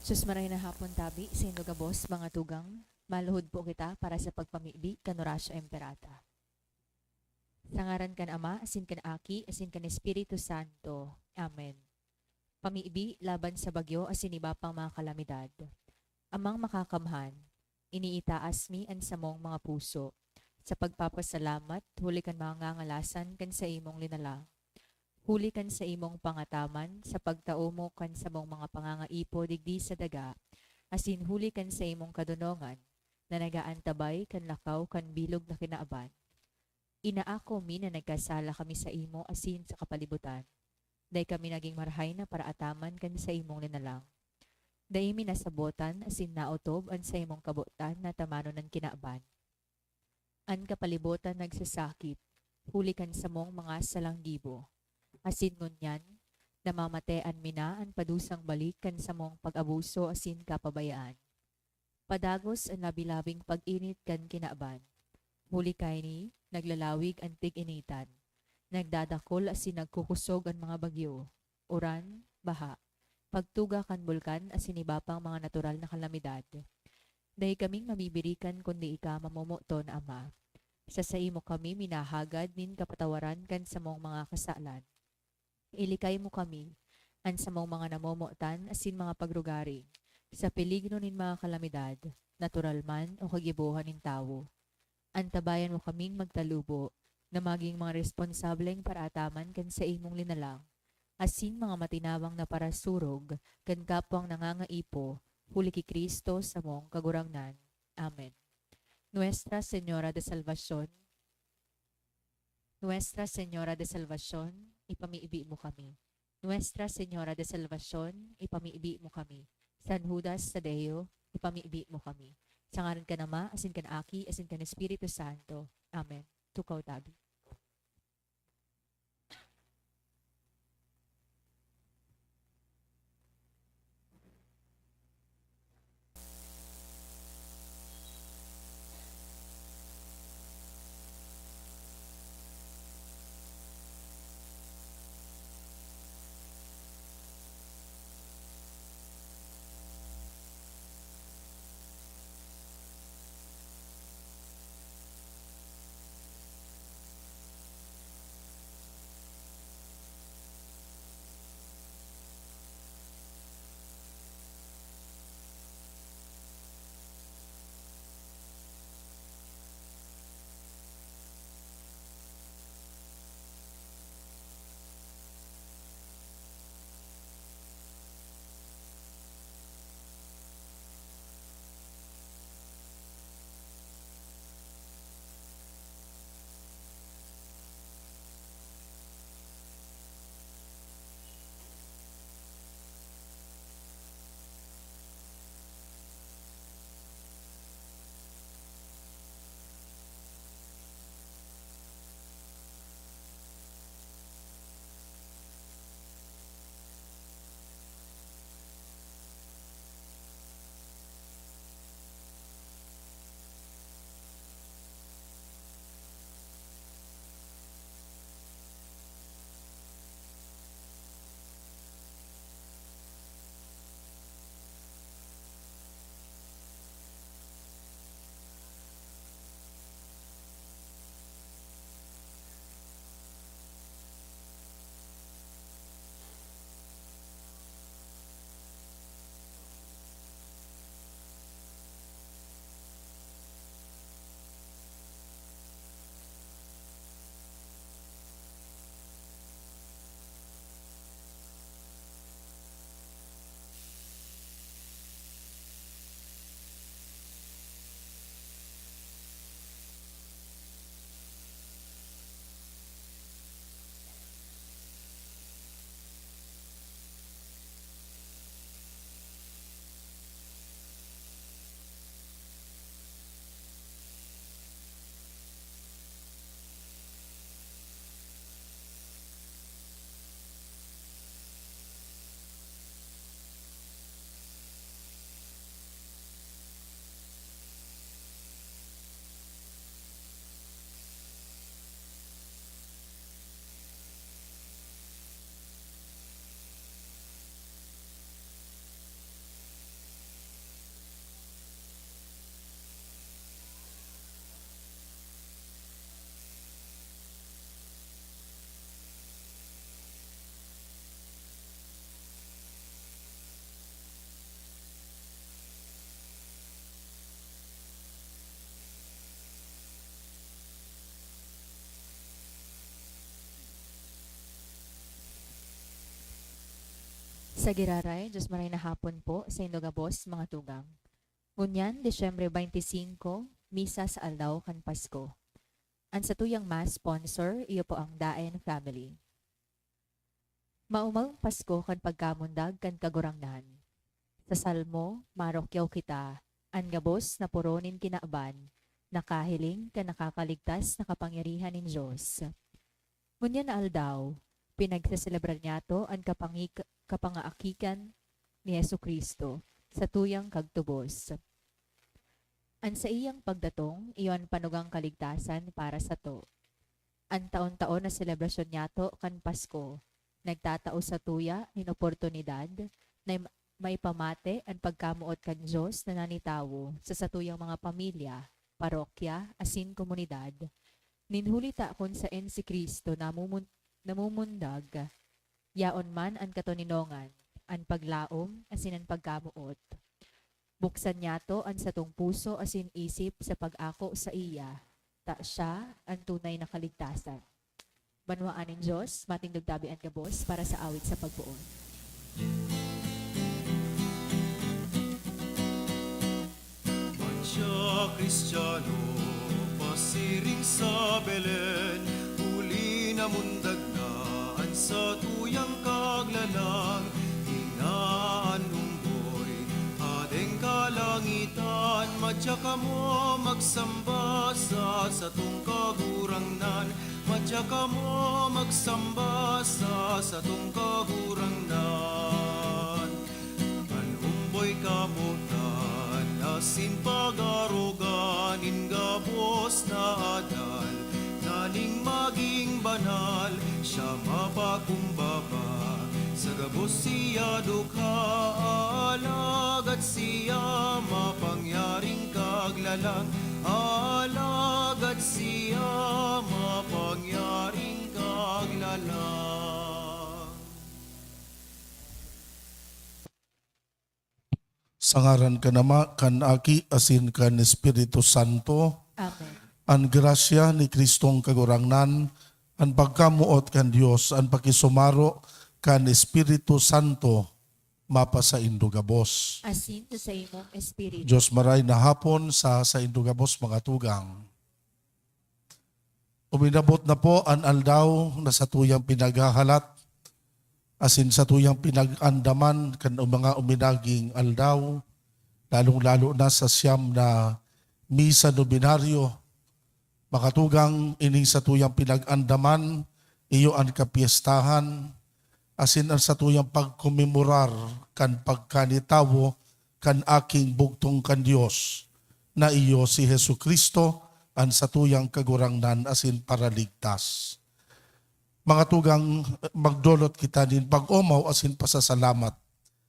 Sus maray na hapon tabi, sa gabos, mga tugang, maluhod po kita para sa pagpamibi, kanurasyo emperata. Sa ngaran kan Ama, asin kan Aki, asin kan Espiritu Santo. Amen. Pamiibi laban sa bagyo, asin iba pang mga kalamidad. Amang makakamhan, iniitaas mi an samong mga puso. Sa pagpapasalamat, huli kan mga ngangalasan kan sa imong linalang. Huli kan sa imong pangataman, sa pagtao mo kan sa mong mga pangangaipo digdi sa daga, asin huli kan sa imong kadunongan, na nagaantabay kan lakaw kan bilog na kinaaban. Inaako mi na nagkasala kami sa imo asin sa kapalibutan. Day kami naging marhay na para ataman kan sa imong linalang. Day mi nasabotan asin naotob an sa imong kabutan na tamano ng kinaaban. An kapalibutan nagsasakit, huli kan sa mong mga salanggibo. Asin ngunyan, namamatean mina ang padusang balikan sa mong pag-abuso asin kapabayaan. Padagos ang labilabing pag-init kan kinaaban. Huli kay ni, naglalawig ang tig-initan. Nagdadakol asin nagkukusog ang mga bagyo. Uran, baha. Pagtuga kan bulkan asin iba pang mga natural na kalamidad. Dahil kaming mamibirikan kundi ika mamumuto na Ama. Sa imo kami minahagad nin kapatawaran kan sa mong mga kasalan. Ilikay mo kami, an sa mong mga namumutan asin mga pagrugari, sa peligro nin mga kalamidad, natural man o kagibuhan nin tao. Antabayan mo kaming magtalubo, na maging mga responsableng paraataman kan sa imong linalang, asin mga matinawang na parasurog, kan kapwang nangangaipo, huli ki Kristo sa mong kagurangnan. Amen. Nuestra Señora de Salvación, Nuestra Señora de Salvación, ipamiibi mo kami. Nuestra Señora de Salvación, ipamiibi mo kami. San Judas Tadeo, ipamiibi mo kami. Sa ngaran ka nama, asin kan Aki, asin kan Espiritu Santo. Amen. Tukaw tabi. Sa giraray, Diyos maray na hapon po sa Indogabos, mga tugang. Ngunyan, Desyembre 25, Misa sa Aldaw kan Pasko. Ang sa tuyang mas sponsor, iyo po ang Daen family. Maumang Pasko kan pagkamundag kan kagurangnan. Sa Salmo, marokyaw kita, ang gabos na puronin kinaaban, nakahiling ka nakakaligtas na kapangyarihan ng Diyos. Ngunyan na aldaw, pinagsaselebrar niya to ang kapangaakikan ni Yesu Kristo sa tuyang kagtubos. An sa iyang pagdatong, iyon panugang kaligtasan para sa to. Ang taon-taon na selebrasyon niya to kan Pasko, nagtatao sa tuya nin oportunidad na may pamate ang pagkamuot kan Diyos na nanitawo sa satuyang mga pamilya, parokya, asin komunidad. Ninhulita kon sa si Kristo namumundag, yaon man ang katoninongan, ang paglaom, asin ang pagkamuot. Buksan niya to ang satong puso asin isip sa pag-ako sa iya, ta siya ang tunay na kaligtasan. Banwaan ng Diyos, mating dugtabi ang gabos para sa awit sa pagbuon. Madya Kristiyano, pasiring sa Belen, huli na mundag na ang sa tuyang kaglalang, hinaan umboy, adeng kalangitan, madya ka mo magsamba sa satong kagurangnan, madya ka mo magsamba sa satong kagurangnan. An umboy kabutan, asin pagaruganin gabos na adal, naning maging banal, siya mapakumbaba, sa gabos siya dukha, alagad siya mapangyaring kaglalang, alagad siya mapangyaring kaglalang. Sangaran ka nama, kan aki, asin kan Espiritu Santo, Amen. ang grasya ni Kristong kagurangnan, ang pagkamuot kan Dios, ang pakisumaro kan Espiritu Santo, mapa sa Indogabos. Asin sa imong espiritu. Diyos maray na hapon sa Indogabos mga tugang. Uminabot na po ang aldaw na sa tuyang pinaghahalat, asin sa tuyang pinag-andaman kan mga uminaging aldaw, lalong-lalo na sa siyam na misa nominaryo, makatugang ining sa tuyang pinag-andaman, iyo ang kapiestahan, asin ang sa tuyang pagkumemorar kan pagkanitawo kan aking bugtong kan Dios, na iyo si Hesu Kristo, ang sa tuyang kagurangnan asin paraligtas. Mga tugang, magdolot kita din pag-umaw asin pasasalamat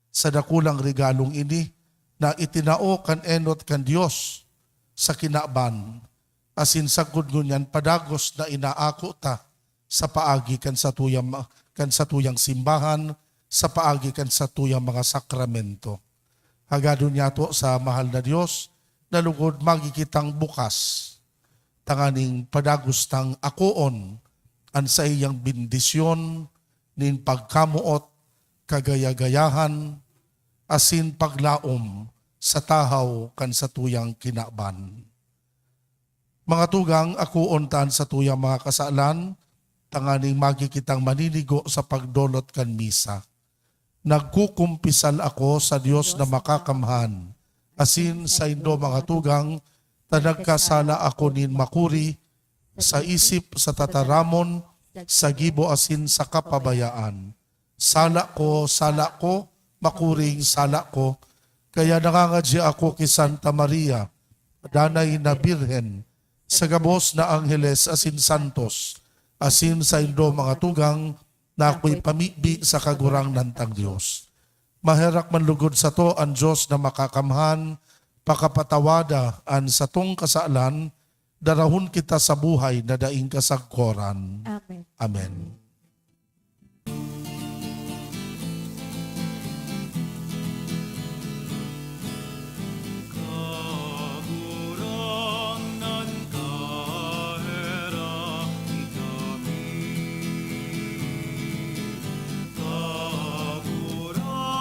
sa dakulang regalong ini na itinao kan enot kan Dios sa kinaban, asin sagod ngunyan padagos na inaako ta sa paagi kan sa tuyang simbahan, sa paagi kan sa tuyang mga sakramento. Hagado niya to sa mahal na Dios na lugod magikitang bukas, tanganing padagos tang akoon, an sa iyang bendisyon, nin pagkamuot, kagayagayahan, asin paglaom sa tahaw kan sa tuyang kinaban. Mga tugang, akuon taan sa tuyang mga kasalan, tanganing magikitang maninigo sa pagdolot kan misa. Nagkukumpisal ako sa Dios na makakamhan, asin sa indo mga tugang, tanagkasala ako nin makuri, sa isip, sa tataramon, sa gibo asin sa kapabayaan. Sala ko, makuring sala ko, kaya nangangadya ako kay Santa Maria, danay na Birhen, sa gabos na Angeles asin Santos, asin sa indo mga tugang, na ako'y pamibi sa kagurang nantang Diyos. Maherak manlugod sa to ang Diyos na makakamhan, pakapatawada an sa tong kasalan, darahon kita sa buhay na daing kasagkoran. Amen. Amen. Kagurangnan kahera ikami, kagurangnan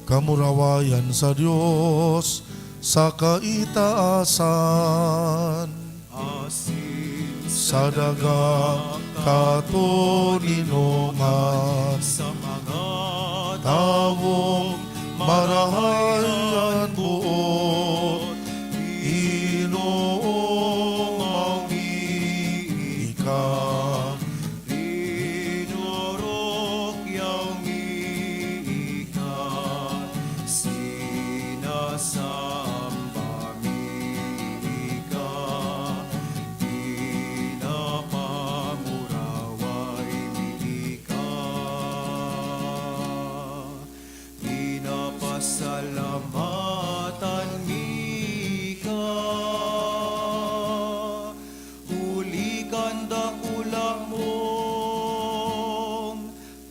kamurawayan sa Diyos sa kaitaasan. Asin Sa daga katuninungan, sa mga tawong marahayan buot, Ginoong ang ika. Rinurok yang ika, sinasamba ika, pinapamuraway ika, pinapasalamatan ika, huli kanda kulang mong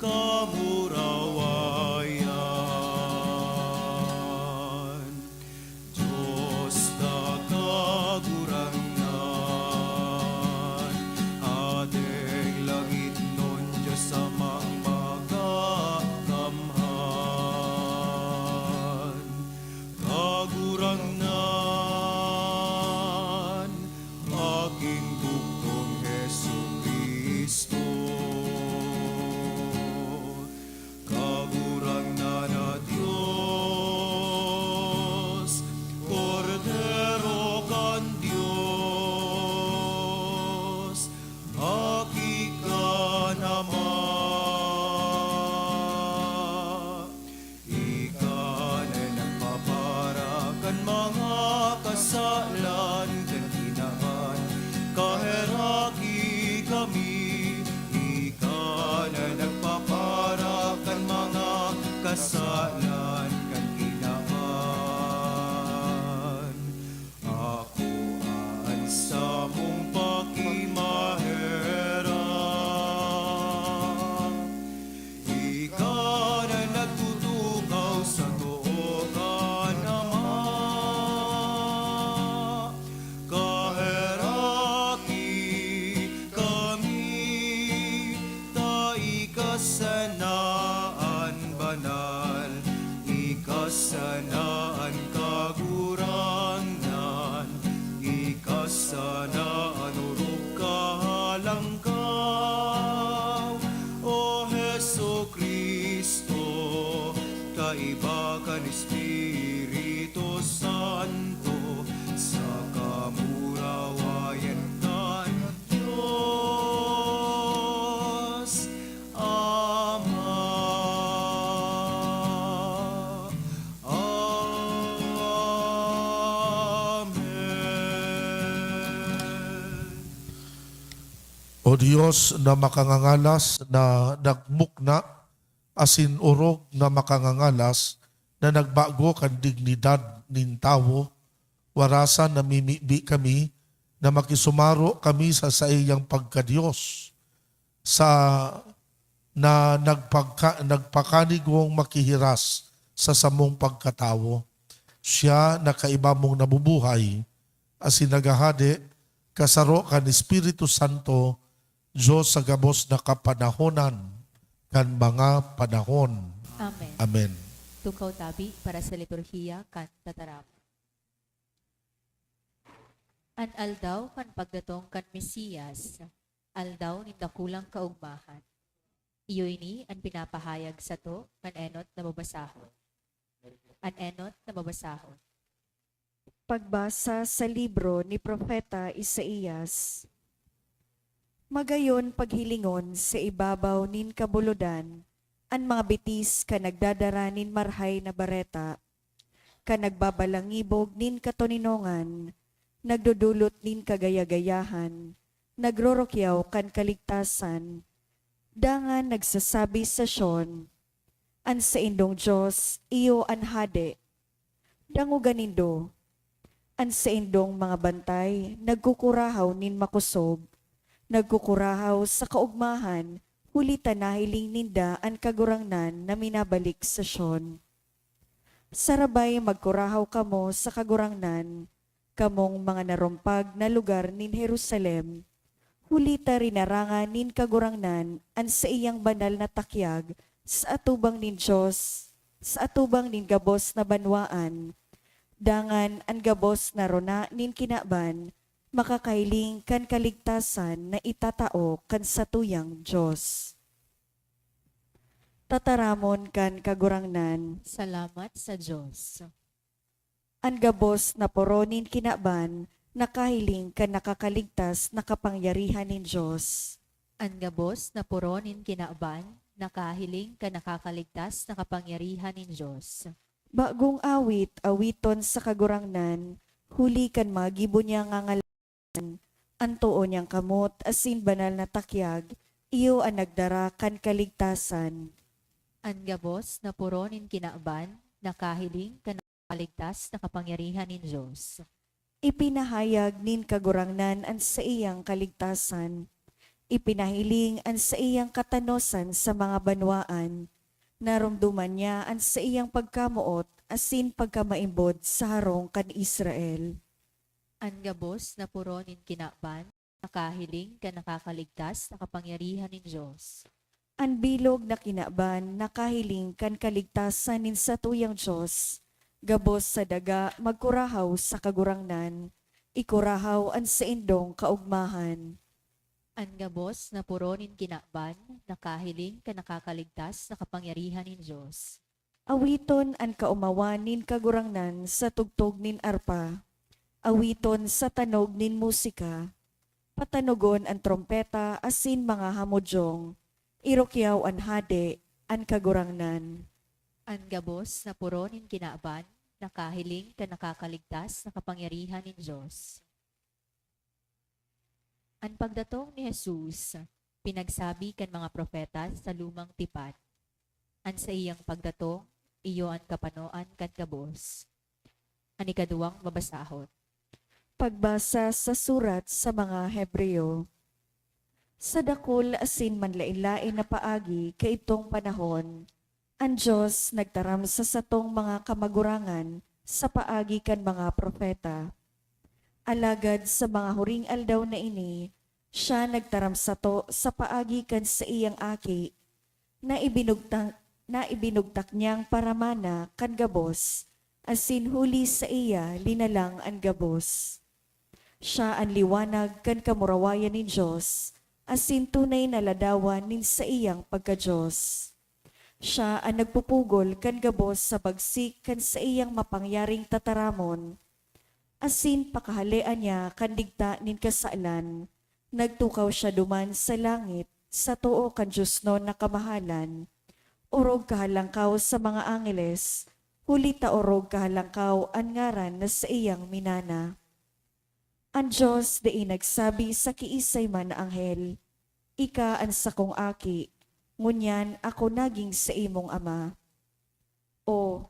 kamurawayan. Diyos na kagurangan, adeng langit nun Diyos amang magagamhan. Kagurangan, aking bugtong Hesu Kristo. Kagurangan na Diyos, Kordero kan Diyos, aki ka naman. Ika na nagpaparakan mga kasalan kan hinahan, kaheraki kami. Ika na nagpaparakan mga kasalan kan hinahan. Ako aan sa mong pakimahera, ikaw na nagtutukaw sa tuo ka naman. Kaheraki kami, taikasanaan banal, ikasanaan kagurangan, ikasanaan urog kahalangkaw. O Heso Kristo, kaiba ka ni Espiritu Santo, sa kamurawayan ka ng Diyos Ama. Amen. O Diyos na makangangalas na nagmukna, asin urog na makangangalas na nagbago kan dignidad nin tawo, warasan na mimibi kami na makisumaro kami sa iyang pagkadiyos, sa na nagpakanigong makihiras sa samong pagkatawo. Siya na kaiba mong nabubuhay, asin nagahade, kasaro kan Espiritu Santo, Diyos sa gabos na kapanahonan, kan mga panahon. Amen. Amen. Tukaw tabi para sa liturhiya kan tatarap. An aldaw kan pagdatong kan Mesiyas, aldaw ni dakulang kaugmahan. Iyo'y ni ang pinapahayag sa to kan enot na babasahon. An enot na babasahon. Pagbasa sa libro ni Propeta Isaías. Magayon paghilingon sa ibabaw nin kabuludan, an mga bitis ka nagdadara nin marhay na bareta, ka nagbabalangibog nin katoninongan, nagdudulot nin kagayagayahan, nagrorokyaw kan kaligtasan, dangan nagsasabi sa Sion, an sa indong Diyos iyo an hade, danguganindo, an sa indong mga bantay, nagkukurahaw nin makusog, nagkukurahaw sa kaugmahan, huli tanahiling ninda ang kagurangnan na minabalik sa Sion. Sarabay magkurahaw kamo sa kagurangnan, kamong mga narumpag na lugar nin Jerusalem, huli ta rinarangan nin kagurangnan an sa iyang banal na takyag sa atubang nin Diyos, sa atubang nin gabos na banwaan, dangan ang gabos na rona nin kinaban, makakailing kan kaligtasan na itatao kan satuyang Diyos. Tataramon kan kagurangnan, Salamat sa Diyos. ang gabos na poronin kinaban, nakahiling kan nakakaligtas na kapangyarihan nin Diyos. Ang gabos na puronin kinaaban, nakahiling ka nakakaligtas na kapangyarihan ng Diyos. Bagong awit, awiton sa kagurangnan, huli kan magibo niya ngangalanan, antuo niyang kamot asin banal na takyag, iyo ang nagdara kan kaligtasan. Ang gabos na puronin kinaaban, nakahiling ka nakakaligtas na kapangyarihan ng Diyos. Ipinahayag nin kagurangnan ang sa iyang kaligtasan, ipinahiling ang sa iyang katanosan sa mga banwaan, narumduman niya ang sa iyang pagkamuot asin pagkamaimbod sa harong kan Israel. Ang gabos na puronin kinaaban, nakahiling ka nakakaligtas na kapangyarihan ng Diyos. Ang bilog na kinaban, nakahiling kan kaligtasan nin sa tuyang Diyos, gabos sa daga magkurahaw sa kagurangnan, ikurahaw ang sa indong kaugmahan. Ang gabos na puronin kinaaban, nakahiling ka nakakaligtas na kapangyarihan ng Diyos. Awiton ang kaumawan nin kagurangnan sa tugtog nin arpa, awiton sa tanog nin musika, patanugon ang trompeta asin mga hamudyong, irokyaw ang hade ang kagurangnan. Ang gabos na puronin kinaaban, nakahiling ka nakakaligtas na kapangyarihan ng Diyos. Ang pagdatong ni Jesus, pinagsabi kan mga propeta sa lumang tipan. An sa iyang pagdatong, iyo ang kapanoan kan gabos. Ang ikaduwang mabasahon. Pagbasa sa surat sa mga Hebreo. Sa dakol asin manlain-lain na paagi kaitong panahon, ang Diyos nagtaram sa satong mga kamagurangan sa paagi kan mga propeta. Alagad sa mga huring aldaw na ini, siya nagtaram sato sa paagi kan sa iyang aki, na ibinugtak niyang paramana kan gabos, asin huli sa iya linalang ang gabos. Siya ang liwanag kan kamurawayan ni Diyos, asin tunay na ladawan nin sa iyang pagka-Diyos. Siya ang nagpupugol kan gabos sa bagsik kan sa iyang mapangyaring tataramon, asin pakahalian niya kan digta nin kasaalan, nagtukaw siya duman sa langit, sa tuo kan Diyos no na kamahalan, orog kahalangkaw sa mga angeles, huli ta orog kahalangkaw ang ngaran na sa iyang minana. Ang Diyos di nagsabi sa kiisay man na anghel, ika ang sakong aki, ngunyan ako naging sa imong ama. O,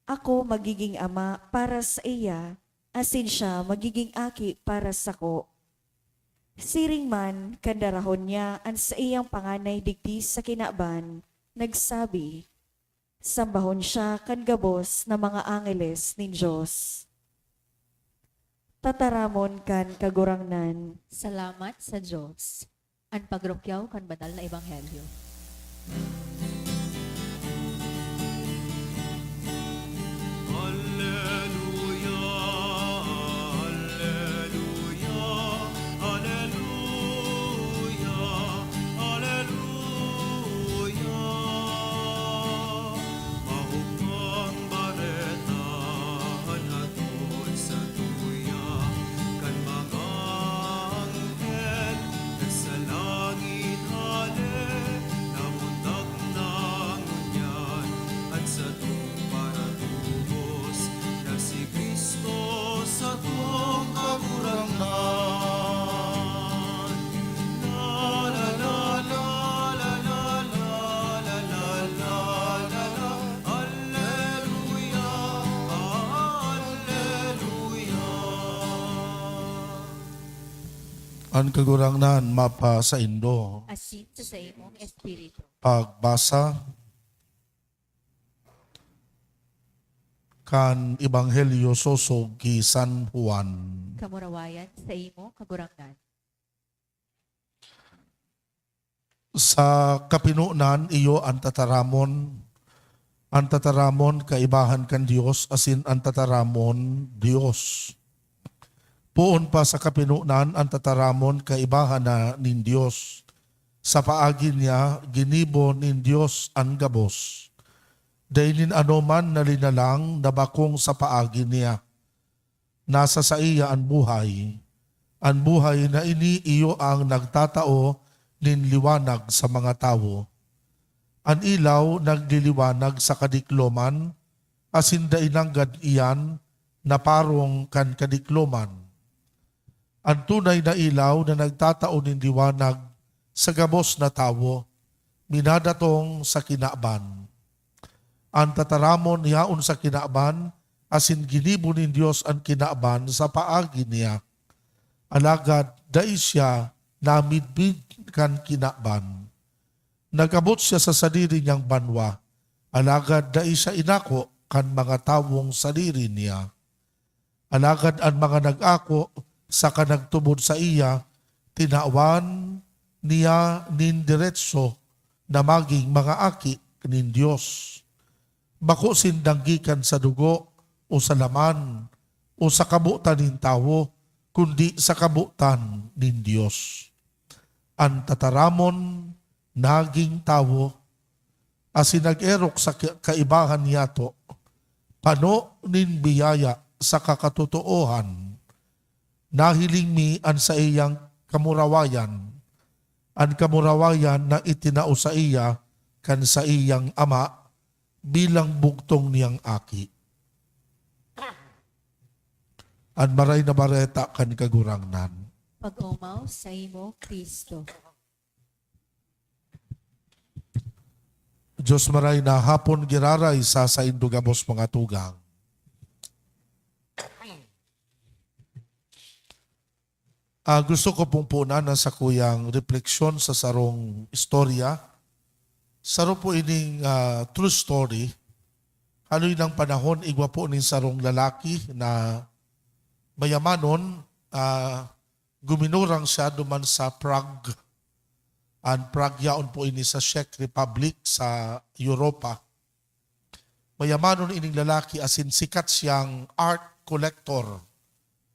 ako magiging ama para sa iya, asin siya magiging aki para sa ko. Siring man, kandarahon niya ang sa iyang panganay digdi sa kinaban, nagsabi, sambahon siya kan gabos na mga angeles nin Diyos. Tataramon kan kagurangnan, Salamat sa Diyos. Ang pagrukyaw kan banal na ebanghelyo. Alleluia, alleluia, alleluia, alleluia. Mahukang baretahan hatod sa tuya, kan mga anghel nasa langit hale, namundag na ngunyan at sa paratubos na si Kristo sa tuong kagurangnan. La la la la la la la la la la la la. Alleluia, alleluia. Ang kagurangnan mapa sa Indo. Asin sa imong espiritu. Pagbasa kan Ebanghelyo sosog ki San Juan. Kamurawayan sa imo kagurangnan. Sa kapinunan iyo ang tataramon Ang tataramon kaibahan kan Dios asin ang tataramon Dios. Puon pa sa kapinunan ang tataramon kaibahan na nin Dios. Sa paagi niya ginibo nin Dios ang gabos. Dainin anoman na linalang na bakong sa paagi niya. Nasa sa iya ang buhay na ini iyo ang nagtatao nin liwanag sa mga tao. Ang ilaw nagliliwanag sa kadikloman, asin dainanggad iyan na parong kan kadikloman. Ang tunay na ilaw na nagtatao nin liwanag sa gabos na tao, minadatong sa kinaban. Ang tataramon yaon sa kinaban, asin ginibo nin Diyos ang kinaban sa paagi niya. Alagad dai siya namidbid kan kinaban. Nagabot siya sa sarili niyang banwa, alagad dai siya inako kan mga tawong sarili niya. Alagad ang mga nag-ako sa kanagtubod sa iya, tinawan niya nin diretso na maging mga aki nin Diyos. Bako sindanggikan sa dugo o sa laman o sa kabutan nin tao, kundi sa kabutan nin Diyos. Ang tataramon naging tao, asin nag-erok sa kaibahan niyato, pano nin biyaya sa kakatotoohan, nahiling mi an sa iyang kamurawayan, ang kamurawayan na itinao sa iya kan sa iyang ama bilang bugtong niyang aki. Ang maray na bareta kan kagurangnan. Pag-umaw sa imo, Kristo. Diyos maray na hapon giraray sa indugamos mga tugang. Gusto ko pong punan na sa kuyang refleksyon sa sarong istorya. Saro po ining true story. Haloy ng panahon, igwa po ning sarong lalaki na mayamanon, guminurang siya duman sa Prague. Ang Prague yaon po ini sa Czech Republic sa Europa. Mayamanon ining lalaki asin sikat siyang art collector.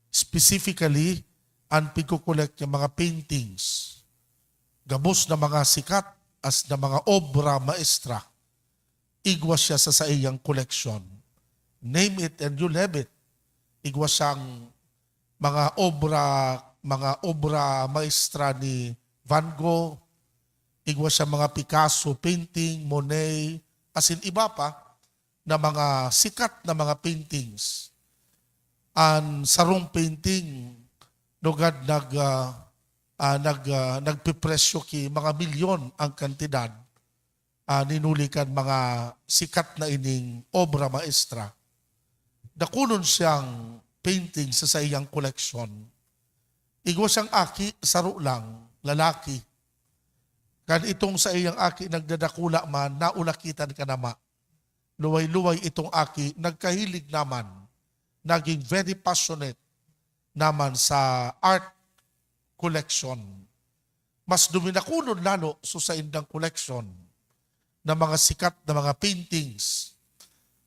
Specifically, ang pagkukolekt niya mga paintings. Gabos na mga sikat as na mga obra maestra. Igwa siya sa iyang collection. Name it and you'll have it. Igwa siyang mga obra maestra ni Van Gogh, igwa siya mga Picasso painting, Monet, asin iba pa na mga sikat na mga paintings. Ang sarong painting nugad nagpipresyo ki mga milyon ang kantidad, ninulikan mga sikat na ining obra maestra. Dakunon siyang painting sa iyang koleksyon. Igwa siyang aki, saro lang, lalaki. Kan itong sa iyang aki nagdadakula man, naulakitan ka nama. Luway-luway itong aki, nagkahilig naman, naging very passionate naman sa art collection. Mas duminakunon lalo sa indang collection na mga sikat na mga paintings,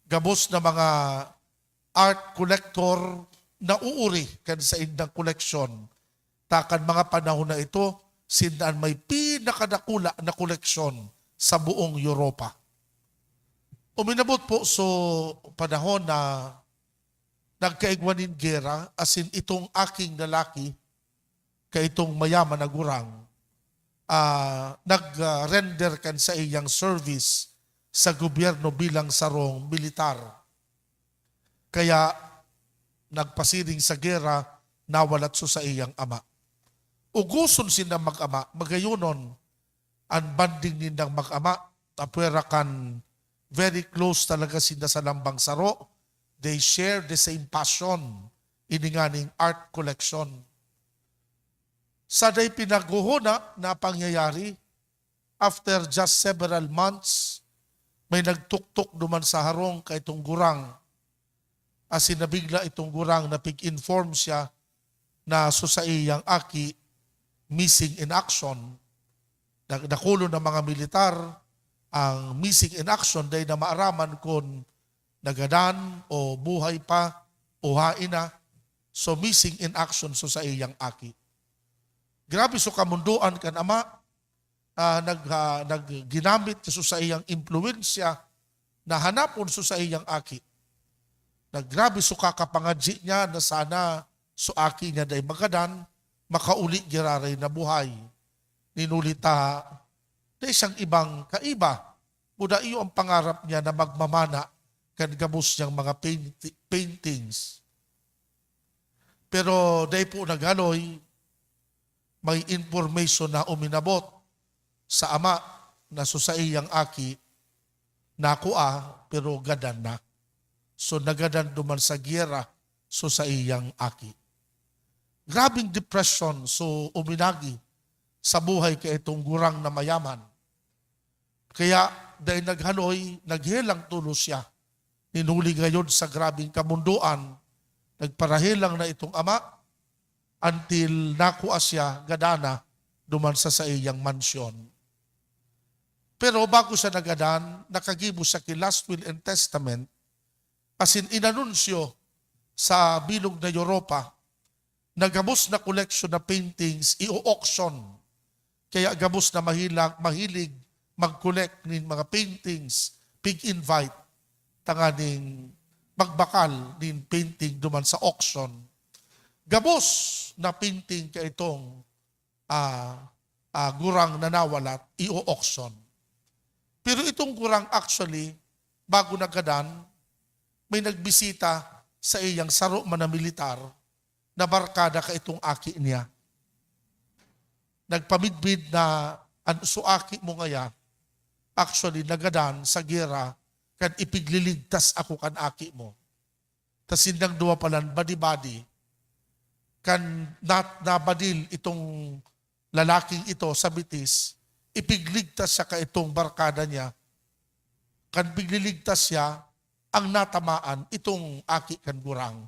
gabos na mga art collector na uuri kan sa indang collection. Takan mga panahon na ito, sindaan may pinakadakula na koleksyon sa buong Europa. Uminabot po so panahon na nagkaigwanin gera, asin itong aking lalaki, kay itong mayaman na gurang, nag-render kan sa iyang service sa gobyerno bilang sarong militar. Kaya nagpasiring sa gera, nawalat sa iyang ama. Uguson sila mag-ama, magayunon, ang banding nindang mag-ama, tapwera kan very close talaga sila sa lambang saro. They share the same passion ininganing art collection. Sa day pinaguhuna na pangyayari, after just several months, may nagtuktok duman sa harong kay itong gurang. As nabigla itong gurang na pig-inform siya na sa iyang aki missing in action. Nakulo ng mga militar, ang missing in action dahil na maaraman kung nagadan o buhay pa o hain na. So missing in action so sa iyang aki. Grabe so kamunduan kan ama, nagginamit so sa iyang impluensya na hanapon so sa iyang aki. Naggrabe so kakapangadji niya na sana so aki niya day magadan, makauli giraray na buhay. Ninulita na isang ibang kaiba. Muna iyo ang pangarap niya na magmamana kan gabos niyang mga paintings. Pero dahil po naghaloy, may information na uminabot sa ama na so sa iyang aki, nakua pero gadan na. So nagadan duman sa giyera so sa iyang aki. Grabing depression so uminagi sa buhay kay itong gurang na mayaman. Kaya dahil naghaloy, naghilang tulo siya. Ninuli ngayon sa grabing kamunduan, nagparahilang na itong ama until nakuha siya gadana duman sa iyang mansyon. Pero bago siya nagadan, nakagibo siya kay Last Will and Testament as in inanunsyo sa bilog na Europa na gabos na collection na paintings i-auction. Kaya gabos na mahilig mag-collect ng mga paintings, pig-invite, tanganing magbakal ng painting duman sa auction. Gabos na painting ka itong gurang na nawalat, i-auction. Pero itong gurang actually, bago nagadan, may nagbisita sa iyang saro man na militar na barkada ka itong aki niya. Nagpamidbid na ang suaki mo ngaya, actually nagadan sa gera, kan ipigliligtas ako kan aki mo. Tas sindang duwa palan, badi-badi, kan nabadil itong lalaking ito sa bitis, ipigligtas siya ka itong barkada niya, kan pigliligtas siya, ang natamaan itong aki kan gurang,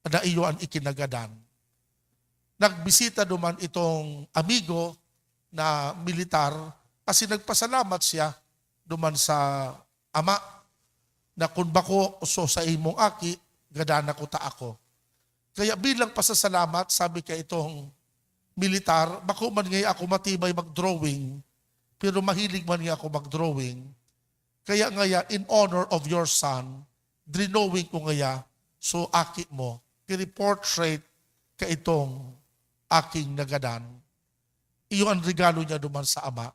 na iyo ang ikinagadan. Nagbisita duman itong amigo na militar kasi nagpasalamat siya duman sa ama na kung bako so sa imong aki, gadana ko ta ako. Kaya bilang pasasalamat, sabi ka itong militar, bako man ngayon ako matibay mag-drawing, pero mahilig man ngayon ako mag-drawing. Kaya ngaya, in honor of your son, drawing ko ngaya, so aki mo, kini-portrait ka itong aking nagadan. Iyo ang regalo niya duman sa ama.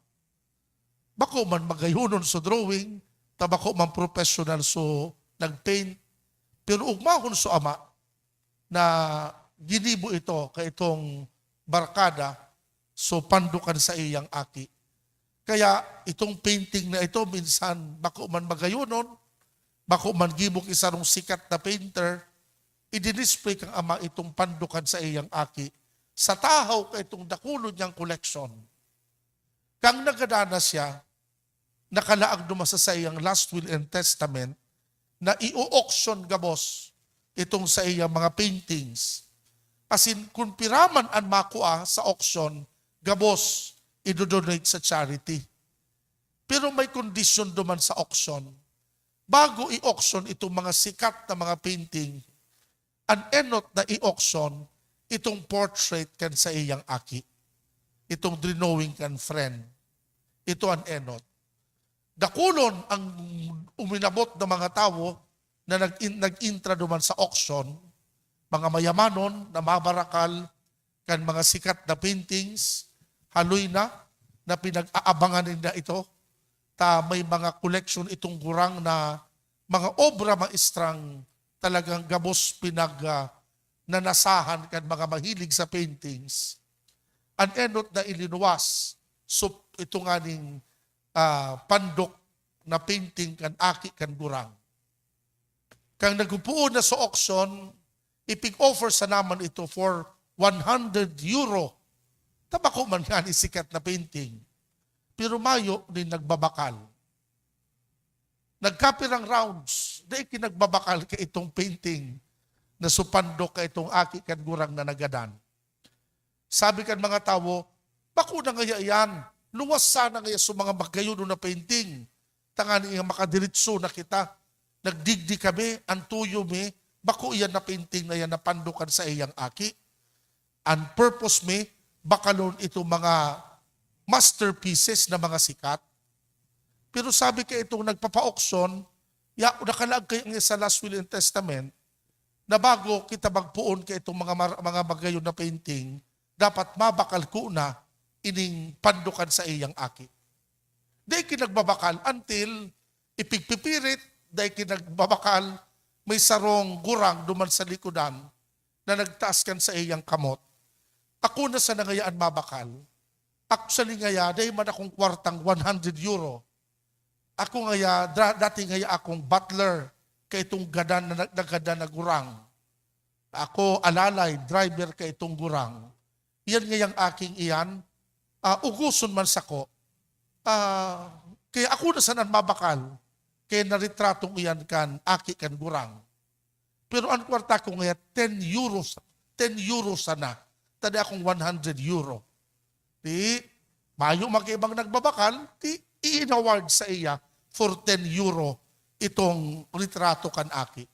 Bako man magayunon so drawing, tabako man professional so nagpaint, pero ugmahon so ama na ginibo ito kay itong barkada so pandukan sa iyang aki. Kaya itong painting na ito minsan bako man magayunon, bako man gibok isa rong sikat na painter, i-display kang ama itong pandukan sa iyang aki sa tahaw ka itong dakulo niyang collection. Kang nagadana siya, nakalaag dumasa sa iyang Last Will and Testament na i-auction gabos itong sa iyang mga paintings. As in, kung piraman ang makua sa auction, gabos, i-donate sa charity. Pero may condition duman sa auction. Bago i-auction itong mga sikat na mga painting, an enot na i-auction, itong portrait kan sa iyang aki. Itong drawing kan friend. Ito ang enot. Dakulon ang uminabot ng mga tao na nag-intra duman sa auction, mga mayamanon na mabarakal kan mga sikat na paintings, haloy na pinag-aabangan nila ito. May mga collection itong gurang na mga obra maestrang talagang gabos nanasahan kan mga mahilig sa paintings. Ang enot na ilinuwas, so ito nga ning pandok na painting kan aki kan gurang. Kang nagupuon na sa auction, ipig-offer sa naman ito for 100 euro. Tabako man nga ni sikat na painting. Pero mayo din nagbabakal. Nagkapirang rounds, dahil kinagbabakal ka itong painting na supandok ka itong aki kan gurang na nagadan. Sabi kan mga tao, bako na ngaya yan, luwas sana ngaya sa mga magayon na painting. tangani nga makadiritso na kita. Nagdigdi kami, antuyo mi, bako iyan na painting na yan napandukan sa iyang aki. And purpose mi, bakalon ito mga masterpieces na mga sikat. Pero sabi ka itong nagpapa-auction, nakalag kayo sa Last Will and Testament, na bago kita magpuon ka itong mga magayon na painting, dapat mabakal ko na ining pandukan sa iyang aki. Dahil kinagbabakal until ipigpipirit, dahil kinagbabakal, may sarong gurang duman sa likodan na nagtaas kan sa iyang kamot. Ako na sa nangayaan mabakal. Ako sa ningaya, dahil man akong kwartang 100 euro. Ako ngaya, dati ngaya akong butler kay itong gadan na nagada na gurang. Ako alalay, driver kay itong gurang. Iyan ngayang aking iyan, uguson man sa ko. Kaya ako na sanan mabakal, kaya naritratong iyan kan, aki kan gurang. Pero ang kwarta ko ngaya, 10 euros sana. Tadi akong 100 euro. Di, mayo mag-ibang nagbabakal, di, i-award sa iya for 10 euro itong litrato kan aki.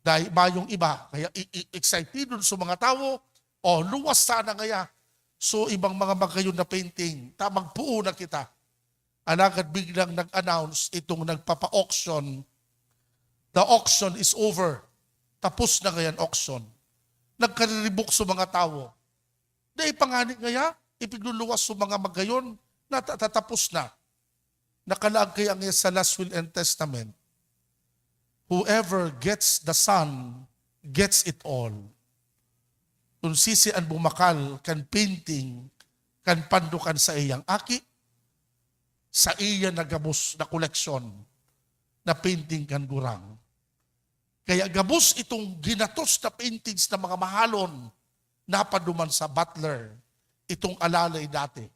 Dahil mayong iba, kaya excited dun sa mga tao, luwas sana ngaya. So ibang mga magayon na painting, magpuo na kita. Alagad biglang nag-announce itong nagpapa-auction. The auction is over. Tapos na ngayon auction. Nagkariribok sa mga tao. Dahil panganit ngaya, ipigluluwas sa mga magayon na tatapos na. Nakalaag kaya ngayon sa Last Will and Testament. Whoever gets the Son gets it all. Kung sisi ang bumakal, kan painting, kan pandukan sa iyang aki, sa iya nagabos na koleksyon na painting kan gurang. Kaya gabos itong ginatos na paintings na mga mahalon napaduman sa butler, itong alalay dati.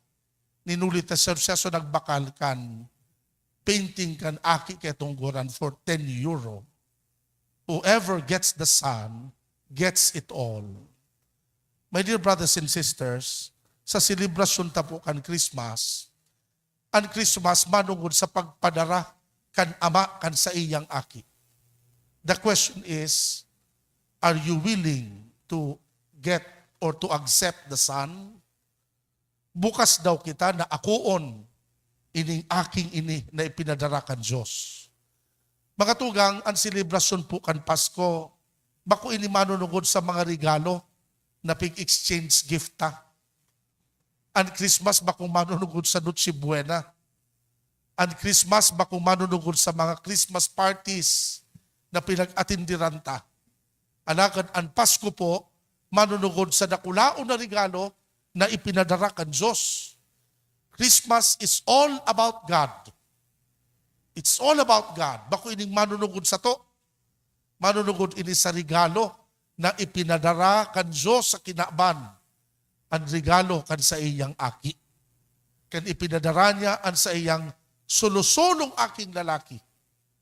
Ninulit na serseso nagbakal kan painting kan aki ketong guran for 10 euro. Whoever gets the Son gets it all. My dear brothers and sisters, sa selebrasyon tapo kan Christmas, ang Christmas manungod sa pagpadara kan ama kan sa iyang aki. The question is, are you willing to get or to accept the Son? Bukas daw kita na akuon ining aking ini na ipinadara kan Diyos. Mga tugang, ang selebrasyon po kan Pasko, bako ini manunugod sa mga regalo na pig-exchange gift ta. Ang Christmas bako manunugod sa Noche Buena. Ang Christmas bako manunugod sa mga Christmas parties na pinag-atindiran ta. Alagad ang Pasko po, manunugod sa dakulaon na regalo na ipinadara kan Diyos. Christmas is all about God. It's all about God. Bako ining manunugod sa to. Manunugod ini sa regalo na ipinadara kan Diyos sa kinaban. Ang regalo kan sa iyang aki. Kan ipinadara niya ang sa iyang sulusulong aking lalaki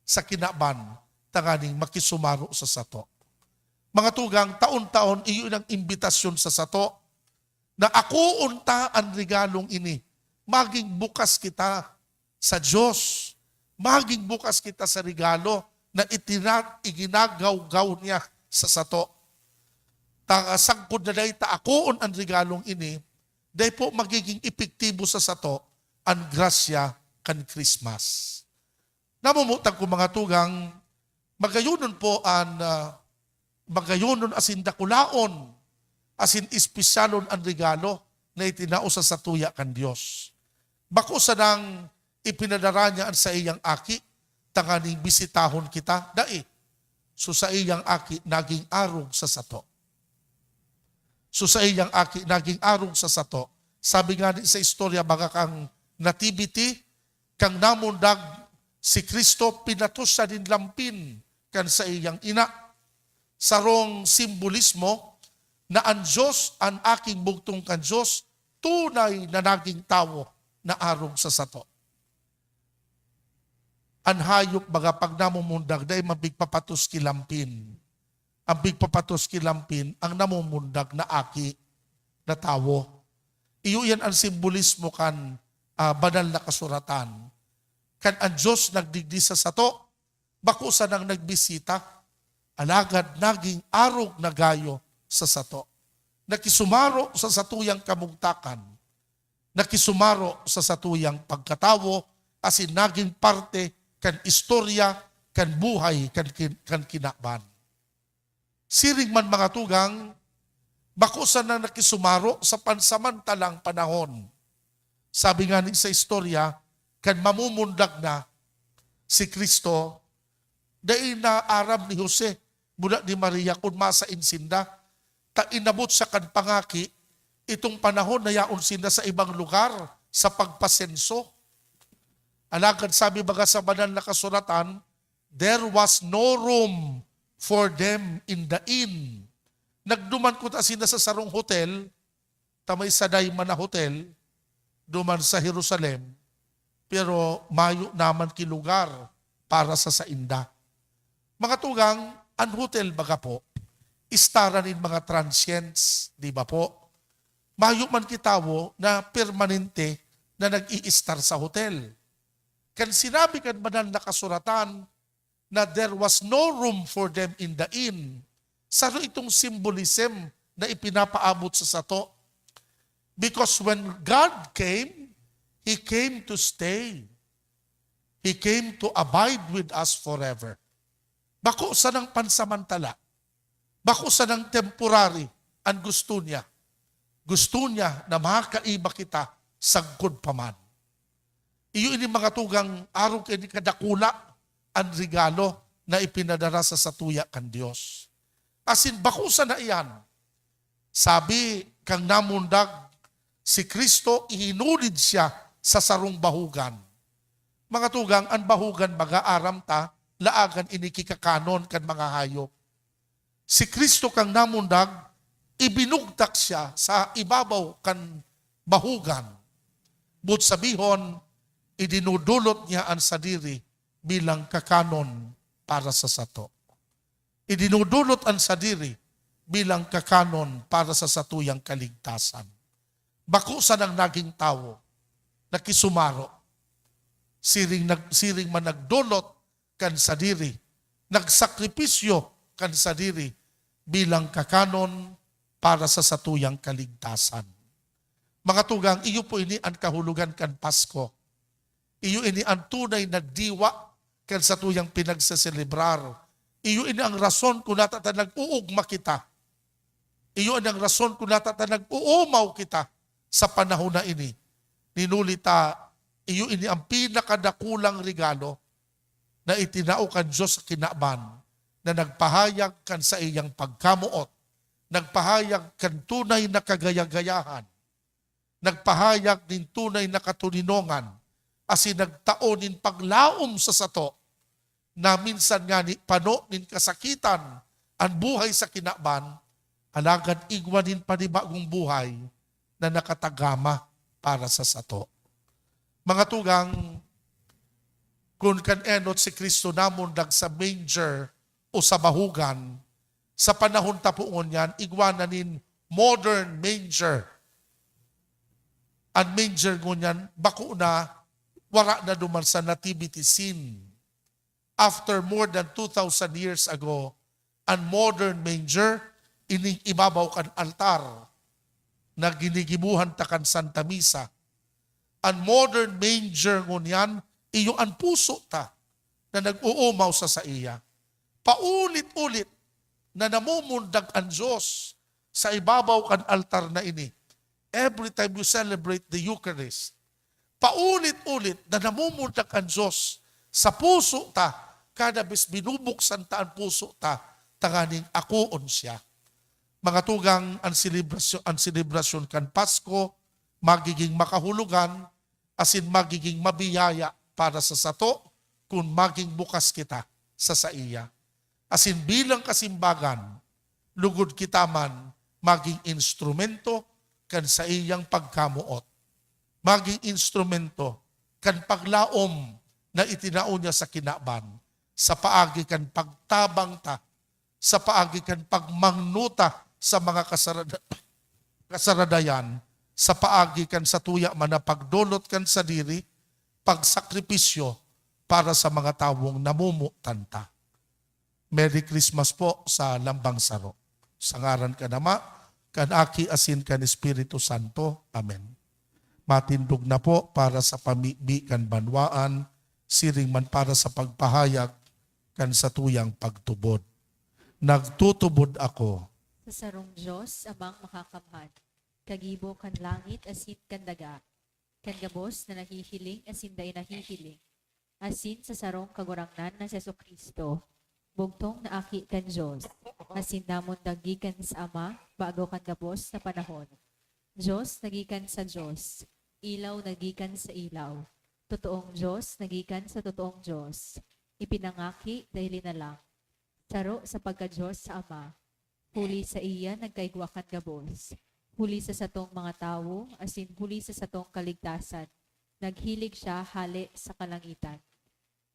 sa kinaban tanganing makisumaro sa sato. Mga tugang, taon-taon, iyon ang imbitasyon sa sato na ako unta ang regalong ini. Maging bukas kita sa Diyos. Maging bukas kita sa regalo na iginagaw-gaw niya sa sato. Sangkod na dahi taakoon ang regalong ini, dahi po magiging epektibo sa sato ang grasya kan Christmas. Namumutang ko mga tugang, magayunon po ang magayunon asin dakulaon, asin espesyalon ang regalo na itinao sa satuya kan Diyos. Bako sa nang ipinadara niya sa iyang aki, tanganing bisitahon kita, dai. So sa iyang aki, naging arong sa sato. So sa iyang aki, naging arong sa sato. Sabi nga sa istorya, mga kang nativity, kang namundag si Kristo, pinatos sa dinlampin kan sa iyang ina. Sarong simbolismo na ang Diyos, ang aking bugtong kan Diyos, tunay na naging tao na arong sa sato. Ang hayop baga pag namumundag dahil mabigpapatos kilampin. Ang bigpapatos kilampin ang namumundag na aki na tao. Iyo yan ang simbolismo kan banal na kasuratan. kan ang Diyos nagdigdi sa sato, bako sa nang nagbisita, alagad naging arog na gayo sa sato. Nakisumaro sa satuyang kamugtakan, nakisumaro sa satuyang pagkatawo, asin naging parte kan istorya, kan buhay, kan kinakban. Siring man mga tugang, bako sa nang nakisumaro sa pansamantalang panahon. Sabi nga sa istorya, kan mamumundag na si Kristo, dahil na aram ni Jose, mula ni Maria, kung masa insinda, ta inabot sa kan pangaki, itong panahon na yaon sinda sa ibang lugar, sa pagpasenso. Alagad sabi baga sa banal na kasuratan, there was no room for them in the inn. Nagduman ko ta sinda sa sarong hotel, tamay saday man na hotel, duman sa Jerusalem, pero mayo naman ki lugar para sa sainda. Mga tugang, ang hotel baga po, istaran in mga transients, di ba po? Mayo man kitawo na permanente na nag-i-star sa hotel. Kan sinabi kan banal na kasuratan na there was no room for them in the inn. Saro itong symbolism na ipinapaabot sa sato? Because when God came, He came to stay. He came to abide with us forever. Bako sa ng pansamantala. Bako sa ng temporary ang gusto niya. Gusto niya na makaiba kita sagkod paman. Iyo ini mga tugang araw kini kadakula ang regalo na ipinadara sa satuya kan Dios. Asin bako sa na iyan. Sabi kang namundag si Kristo, ihinulid siya sa sarong bahugan. Mga tugang, ang bahugan mag-aaram ta, laagan inikikakanon kan mga hayop. Si Kristo kang namundag, ibinugtak siya sa ibabaw kan bahugan. But sabihon, idinudulot niya ang sadiri bilang kakanon para sa sato. Idinudulot ang sadiri bilang kakanon para sa satuyang kaligtasan. Bako sa nang naging tao, nakisumaro, siring man nagdulot kan sadiri, nagsakripisyo kan sadiri bilang kakanon para sa satuyang kaligtasan. Mga tugang, iyo po ini ang kahulugan kan Pasko. Iyo ini ang tunay na diwa kan satuyang pinagsaselebrar. Iyo ini ang rason kung natata nag-uugma kita. Iyo ang rason kung natata nag-uumaw kita sa panahon na ini. Ninulita, iyo ini ang pinakadakulang regalo na itinao kan Diyos sa kinaban na nagpahayag kan sa iyang pagkamuot, nagpahayag kan tunay na kagayagayahan, nagpahayag din tunay na katuninongan, asin nagtaon nin paglaom sa sato, na minsan nga ni pano nin kasakitan, ang buhay sa kinaban, alagad igwanin panibagong buhay na nakatagama para sa sato. Mga tugang, kung kan-enot si Kristo namundag sa manger o sa bahugan, sa panahon tapuon yan, igwananin modern manger. Ang manger ngunyan, bako na, wara na duman sa nativity scene. After more than 2,000 years ago, ang modern manger, ining ibabaw kan altar, na ginigibuhan ta kan Santa Misa. Ang modern manger ngunyan, iyo ang puso ta, na nag-uumaw sa iya. Paulit-ulit, na namumundag ang Diyos sa ibabaw kan altar na ini. Every time you celebrate the Eucharist, paulit-ulit na namumundag ang Diyos sa puso ta, kada bis binubuksan ta ang puso ta, tanganing akuon siya. Mga tugang, ang selebrasyon kan Pasko, magiging makahulugan, asin magiging mabiyaya para sa sato, kung maging bukas kita sa iya. Asin bilang kasimbagan, lugod kita man, maging instrumento kan sa iyang pagkamuot. Maging instrumento kan paglaom na itinao niya sa kinaban, sa paagi kan pagtabang ta, sa paagi kan pagmangnuta sa mga kasaradayan, sa paagi kan sa tuya man na pagdulot kan sa diri, pagsakripisyo, para sa mga tawong namumutanta. Merry Christmas po sa Lambang Saro. Sa ngaran ka nama, kan Aki asin kan Espiritu Santo. Amen. Matindog na po para sa pamibi kan banwaan, siring man para sa pagpahayag kan sa tuyang pagtubod. Nagtutubod ako Sa sarong Diyos, amang makakamhan, kagibo kan langit asin kan daga, kan gabos na nahihiling asin day nahihiling, asin sa sarong kagurangnan na si Kristo, bugtong na aki kan Diyos, asin namon dagikan sa Ama, bago kan gabos na panahon. Diyos nagikan sa Diyos, ilaw nagikan sa ilaw, totoong Diyos nagikan sa totoong Diyos, ipinangaki dahil na lang, saro sa pagka-Diyos sa Ama, huli sa iya nagkaigwakan gabos, huli sa satong mga tao, asin huli sa satong kaligtasan, naghilig siya hali sa kalangitan.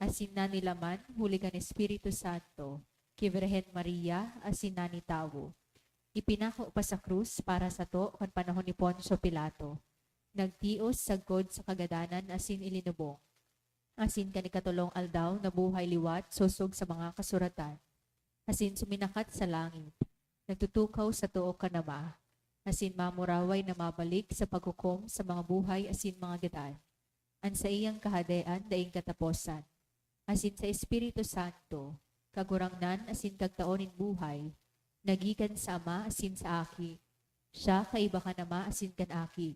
Asin na nilaman, huli kan Espiritu Santo, kay Virhen Maria, asin na ni tao. Ipinako pa sa krus para sa to kan panahon ni Poncio Pilato. Nagtios sagkod sa kagadanan asin ilinubong. Asin kanikatulong aldaw na buhay liwat susog sa mga kasuratan. Asin suminakat sa langit. Nagtutukaw sa tuo kanama. Asin mamuraway na mabalik sa paghukom sa mga buhay asin mga gadan. An sa iyang kahadayaan daing kataposan. Asin sa Espiritu Santo, kagurangnan asin kagtaonin buhay, nagikan sa Ama asin sa Aki. Siya kaiba ka nama asin kan Aki.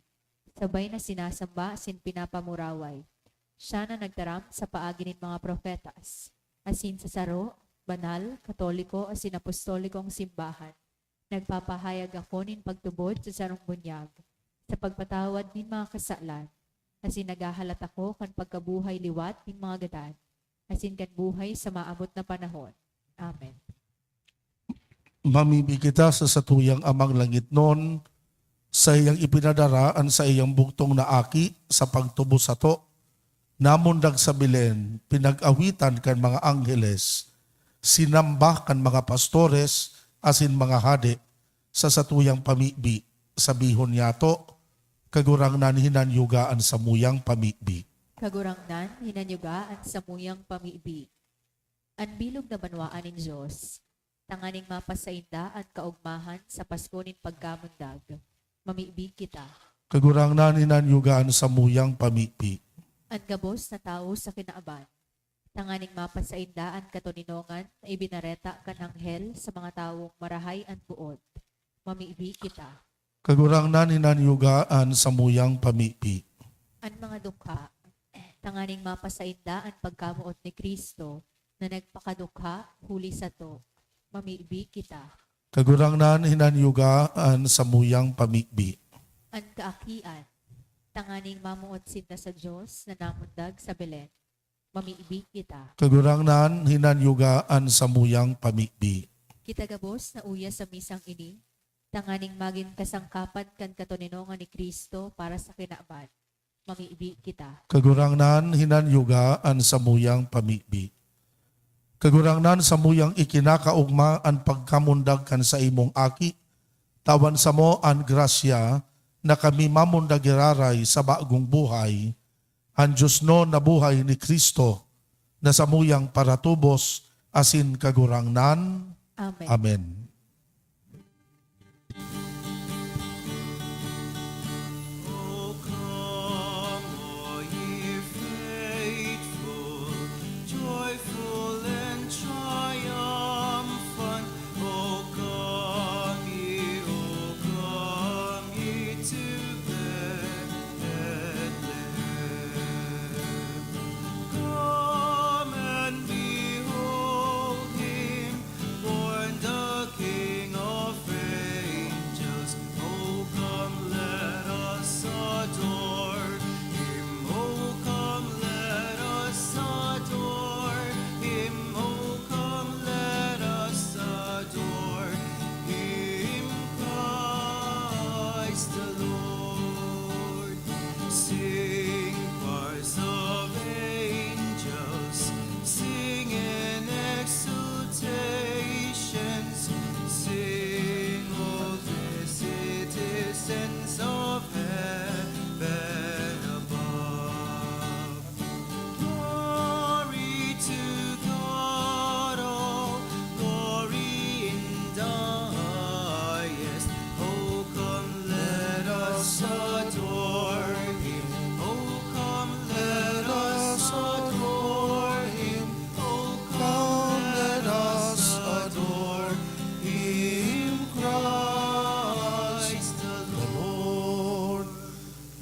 Sabay na sinasamba asin pinapamuraway. Siya na nagtaram sa paagi ng mga profetas. Asin sa saro, banal, katoliko asin apostolikong simbahan. Nagpapahayag ako nin pagtubod sa sarong bunyag, sa pagpatawad nin mga kasalan. Asin nagahalat ako kan pagkabuhay liwat nin mga gadan. Asin kan buhay sa maabot na panahon. Amen. mamimig kita sa satuyang amang langit noon, sa iyang ipinadaraan sa iyang bugtong na aki sa pagtubo sa to, namundag sa Belen, pinag-awitan kan mga angheles, sinamba kan mga pastores, asin mga hade, sa satuyang pamibi, sabihon niya to, kagurangnan hinanyugaan sa muyang pamibi. Kagurangnan, hinanyugaan sa muyang pamibi. Ang bilog na banwaan ng Diyos, tanganing mapasainda at kaugmahan sa Pasko nin pagkamundag. Mamiibig kita. Kagurangnan hinanyugaan sa muyang pamibi. Ang gabos na tao sa kinaaban, tanganing mapasainda ang katuninongan na ibinareta kan anghel sa mga taong marahay ang buod. Mamiibig kita. Kagurangnan hinanyugaan sa muyang pamibi. Ang mga dukha, tanganing mapasainda ang pagkamuot ni Kristo na nagpakadukha huli sa to. Mamiibig kita. Kagurangnan hinanyugaan sa muyang pamibi. Ang kaakian, tanganing mamuot sinta sa Diyos na namundag sa Belen. Mamiibig kita. Kagurangnan hinanyugaan sa muyang pamibi. Kitagabos na uya sa misang ini, tanganing maging kasangkapan kan katuninongan ni Kristo para sa kinaaban. Mamiibig kita. Kagurangnan hinanyugaan sa muyang pamibi. Kagurangnan sa muyang ikinakaugma ang pagkamundag kan sa imong aki, tawan sa mo ang grasya na kami mamundag iraray sa bagong buhay, ang Diyos no na buhay ni Kristo na sa muyang paratubos asin kagurangnan. Amen. Amen. O come, all ye faithful, joyful and triumphant. O come ye to Bethlehem. Come and behold him, born the King.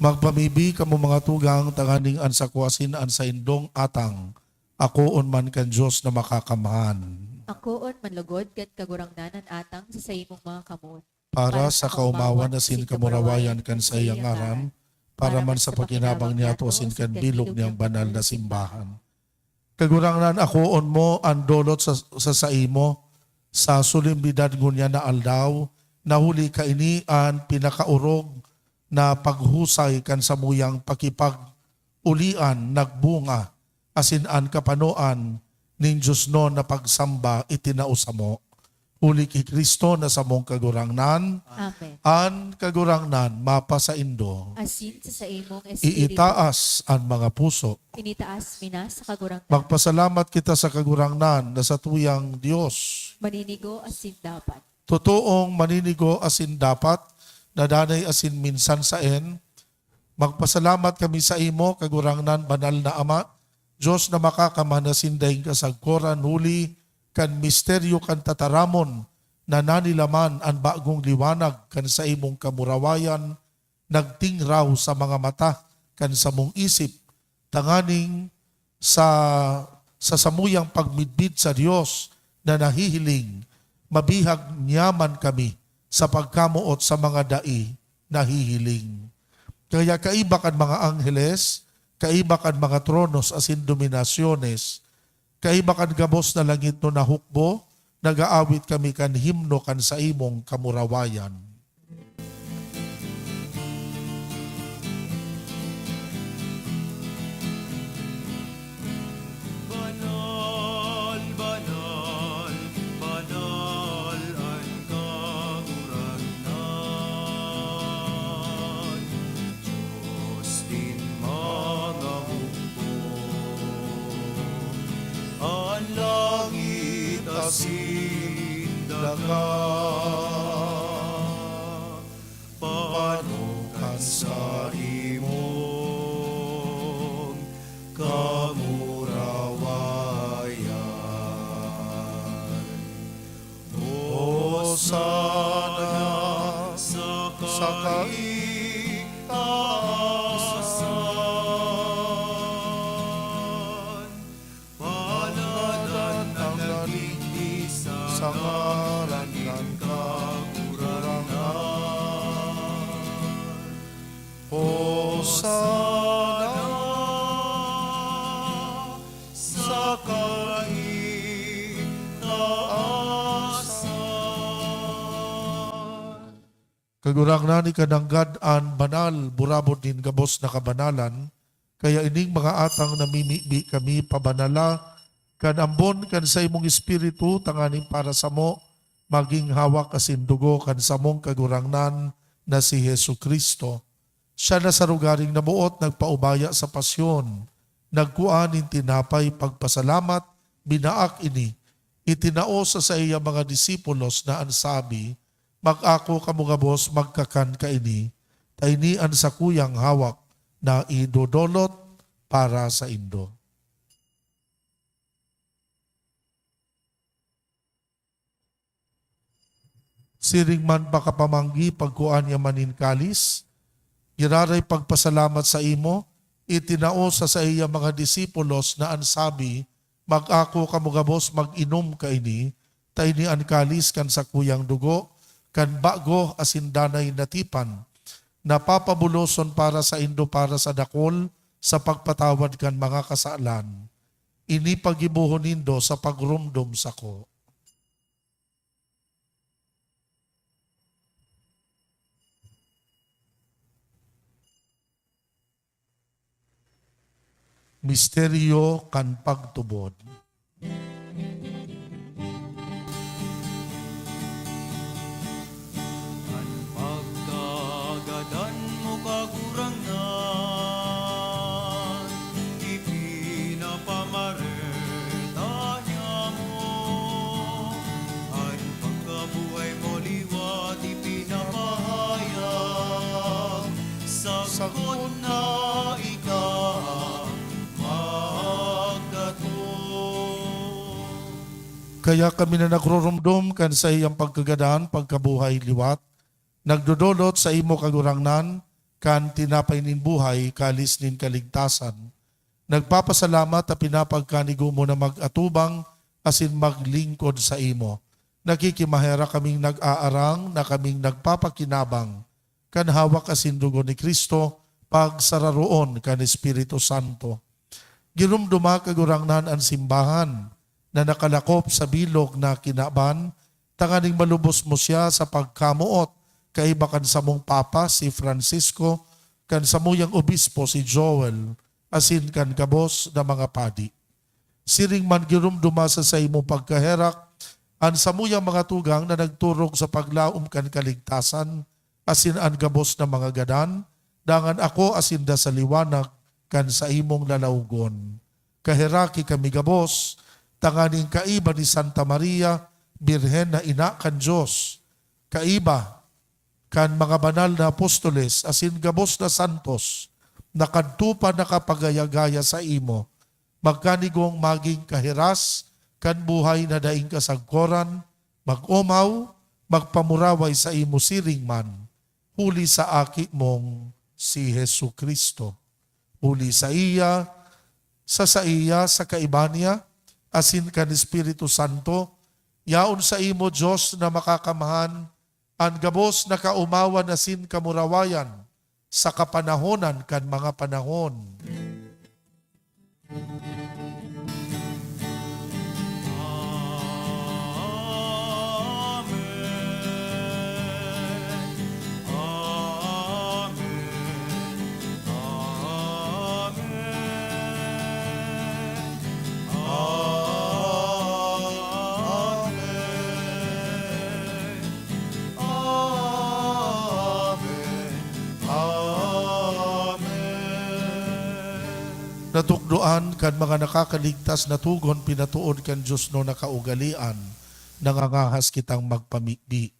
Magpamibi kamo mga tugang tanganing an sa kuasin an sa indong atang. Akoon man kan Diyos na makakamahan. Akoon manlugod ket kagurangnanan atang sa sayimong mga kamot. Para sa kaumawan na sin kamurawayan kan sa iyang ngaran, para man sa pagkinabang niya to sin kan bilog niyang banal na simbahan. Kagurangnan akoon mo ang dolot sa saimo, sa sulimbidad ngunya na aldaw, nahuli ka ini ang pinakaurog na paghusay kan sa muyang pakipag-ulian nagbunga, asin an kapanoan ning Diyos no na pagsamba itinausa mo. Uli ki Kristo na sa mong kagurangnan, Amen. an kagurangnan mapa sa indo, Asin sa saimong espiritu. iitaas ang mga puso. Initaas minas sa kagurangnan. Magpasalamat kita sa kagurangnan na sa tuyang Diyos. Maninigo asin dapat. Totoong maninigo asin dapat, nadanay asin minsan saen. Magpasalamat kami sa imo, kagurangnan, banal na Ama, Diyos na makakamanasin dahil kasagkoran huli, kan misteryo kan tataramon, na nanilaman ang bagong liwanag kan sa imong kamurawayan, nagtingraw sa mga mata, kan sa mong isip, tanganing sa samuyang pagmidbid sa Diyos na nahihiling, mabihag niyaman kami sa pagkamuot sa mga dai nahihiling. Kaya kaiba kan mga angheles, kaiba kan mga tronos asin dominasyones, kaiba kan gabos na langit no nahukbo, nagaawit kami kan himno kan sa imong kamurawayan. Banal, banal, banal ang kagurangnan. Diyos din mga hukbo, ang langit asin daga. Panukan sa imong kamurawayan. Hosana sa kaitaasan, paladan ang nalingdi sa ngaran ng kagurangnan. Hosana sa kaitaasan. Kagurangnan ni kadanggad an banal, burabot din gabos na kabanalan, kaya ining mga atang namimibi kami pabanala, kan ambon kan sa imong espiritu, tanganing para sa mo, maging hawak asin dugo kan sa mong kagurangnan na si Hesu Kristo. Siya na sa rugaring nabuot, nagpaubaya sa pasyon, nagkuanin tinapay pagpasalamat, binaak ini, itinao sa iya mga disipulos na ansabi, mag-ako kamugabos magkakan ka ini, tayni an sa kuyang hawak na idodolot para sa indo. Siring man pakapamanggi pagkuan niya manin kalis, giraray pagpasalamat sa imo, itinao sa iya mga disipulos na ansabi, mag-ako kamugabos mag-inom ka ini, tayni an kalis kan sa kuyang dugo, kan bago asin danay natipan, napapabuloson para sa indo para sa dakol, sa pagpatawad kan mga kasaalan, ini pagibuhon nindo sa pagrumdum sa ko. Misteryo kan pagtubod. Ang pagkagadan mo kagurangnan, ipinapamaretanya mo. Ang pagkabuhay mo liwat, ipinapahayag. Sagot na ikaw magdato. Kaya kami na nagrurumdum kan sa iyang pagkagadaan, pagkabuhay liwat, nagdudulot sa imo kagurangnan, kan tinapay nin buhay, kalis nin kaligtasan. Nagpapasalamat at pinapagkanigo mo na mag-atubang asin maglingkod sa imo. Nakikimahera kaming nag-aarang na kaming nagpapakinabang kan hawak asin dugo ni Kristo pag sararoon kan Espiritu Santo. Ginumduma kagurangnan ang simbahan na nakalakop sa bilog na kinaban, tanganing malubos mo siya sa pagkamuot kaiba kan samong Papa si Francisco, kan samuyang obispo si Joel, asin kan kabos na mga padi. Siring man ginumduma sa imo pagkaherak, an samuyang mga tugang na nagturog sa paglaom kan kaligtasan, asin an gabos na mga gadan, dangan ako asin da sa liwanag kan sa imong lalawgon. Kaheraki kami gabos, tanganing kaiba ni Santa Maria, Birhen na ina kan Diyos, kaiba kan mga banal na apostoles, asin gabos na santos, nakadtupa nakapagayagaya sa imo, magkanigong maging kahiras, kan buhay na daing kasagkoran, mag-umaw, magpamuraway sa imo siring man, huli sa aki mong si Hesu Kristo. Huli sa iya, sa kaiba niya, asin kan Espiritu Santo, yaon sa imo Diyos na makakamahan, ang gabos na kaumawan asin kamurawayan, sa kapanahonan kan mga panahon. Natukdoan kan mga nakakaligtas na tugon pinatuod kan Diyos no nakaugalian, nangangahas kitang magpamikbi.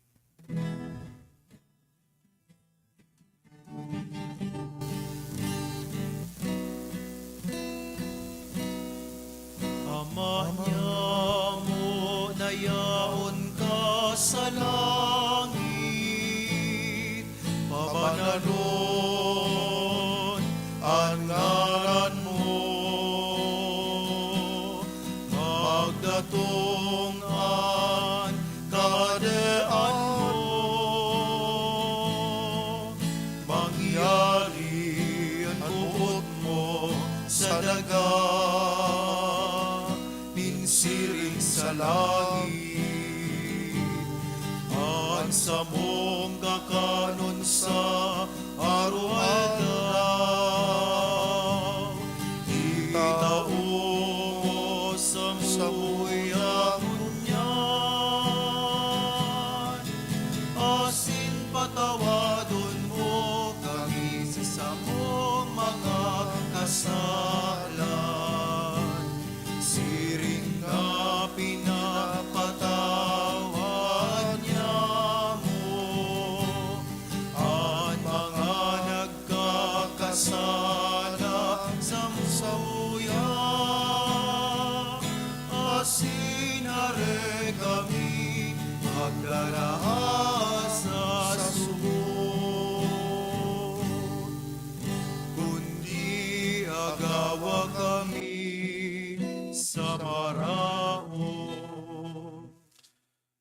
Ama niya mo na yaon ka sa langit, pabananon ang ngalan mo, magdatong ang kadaan mo, mangyari ang buot mo sa dagat, ninsiring sa langit, ang samong kakanon sa araw-araw, itaong sa muyang unyan, asin patawadon mo kami sa samong mga kasalan, siring na pinapatawad niya mo ang mga nagkakasala sa muya, asin hare kami magdarahas sa subok, kundi agawa kami sa maraon.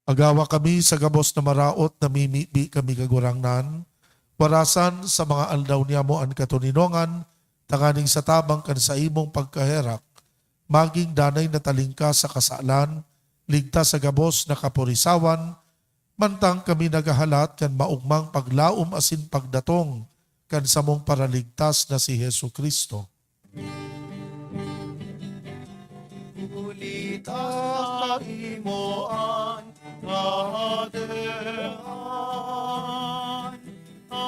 Agawa kami sa gabos na maraot na mimibi kami kagurangnan, warasan sa mga aldaw niya mo ang katuninongan, tanganing sa tabang kan sa imong pagkaherak, maging danay na talingka sa kasalan, ligtas sa gabos na kapurisawan, mantang kami nagahalat kan maugmang paglaom asin pagdatong kan samong paraligtas na si Hesu Kristo. Ulitas imo ang kahadean,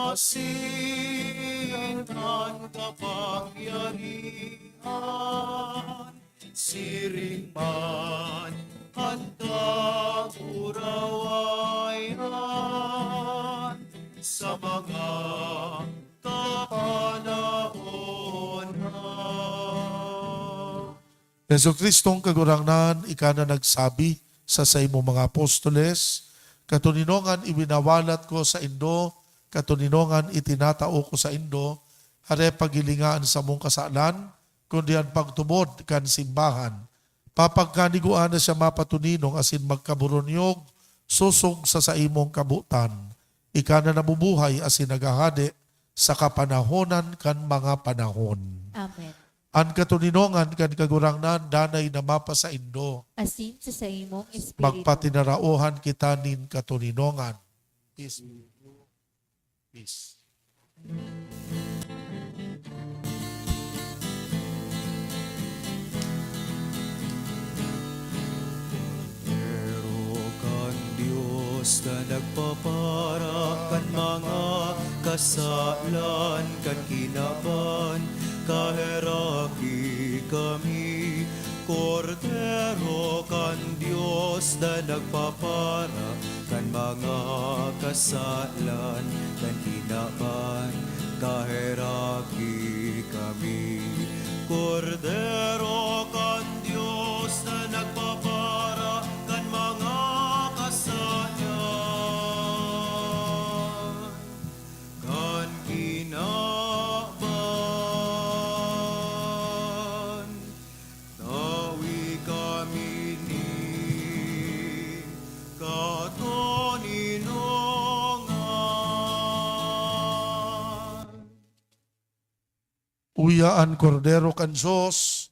asin ang kapangyarihan, siring man at kaurawayan, sa mga kapanahon na. Hesu Kristong kagurangnan, ika na nagsabi sa imo mga apostoles, katuninongan ibinawalat ko sa indo katuninongan itinatao ko sa Indo, hare pagilingaan sa mong kasalan, kundi ang pagtubod kan simbahan. Papagkaniguan na siya mapatuninong asin magkaburonyog, susong sa imong kabutan. Ika na nabubuhay asin nagahade sa kapanahonan kan mga panahon. Amen. Ang katuninongan kan kagurangnan danay na mapa sa Indo. Asin sa imong espiritu. Magpatinarauhan kita nin katuninongan. Peace be with you. Peace. Pero kan Diyos na nagpapara kan mga kasalan kan kinaban, kaheraki kami. Kordero kan Diyos na nagpapara kan mga kasalan kan kinaban, kaheraki kami. Kordero kan Diyos na nagpapara kan mga kasalan kan kinaban, nawi kami ni katuninongan. Uyaan kordero kan Diyos,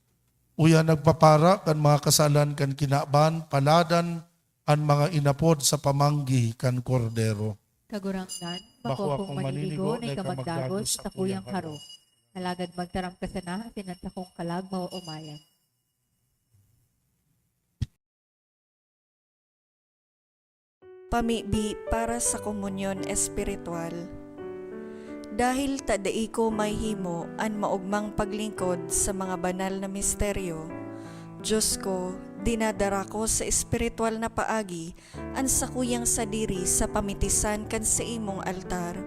uya nagpapara kan mga kasalan kan kinaban, paladan ang mga inapod sa pamanggi kan kordero. Kagurangnan, Bako bako kong akong maniligo, maniligo, na na kamagdagos, kamagdagos, takuyang takuyang haro. Alagad magtaram ka sana, tinanta kong kalag, mauumayan. Pamibi para sa komunyon espiritual. Dahil tadai ko may himo an maugmang paglingkod sa mga banal na misteryo, Diyos ko, dinadara ko sa espiritual na paagi an sakuyang sadiri sa pamitisan kan sa imong altar.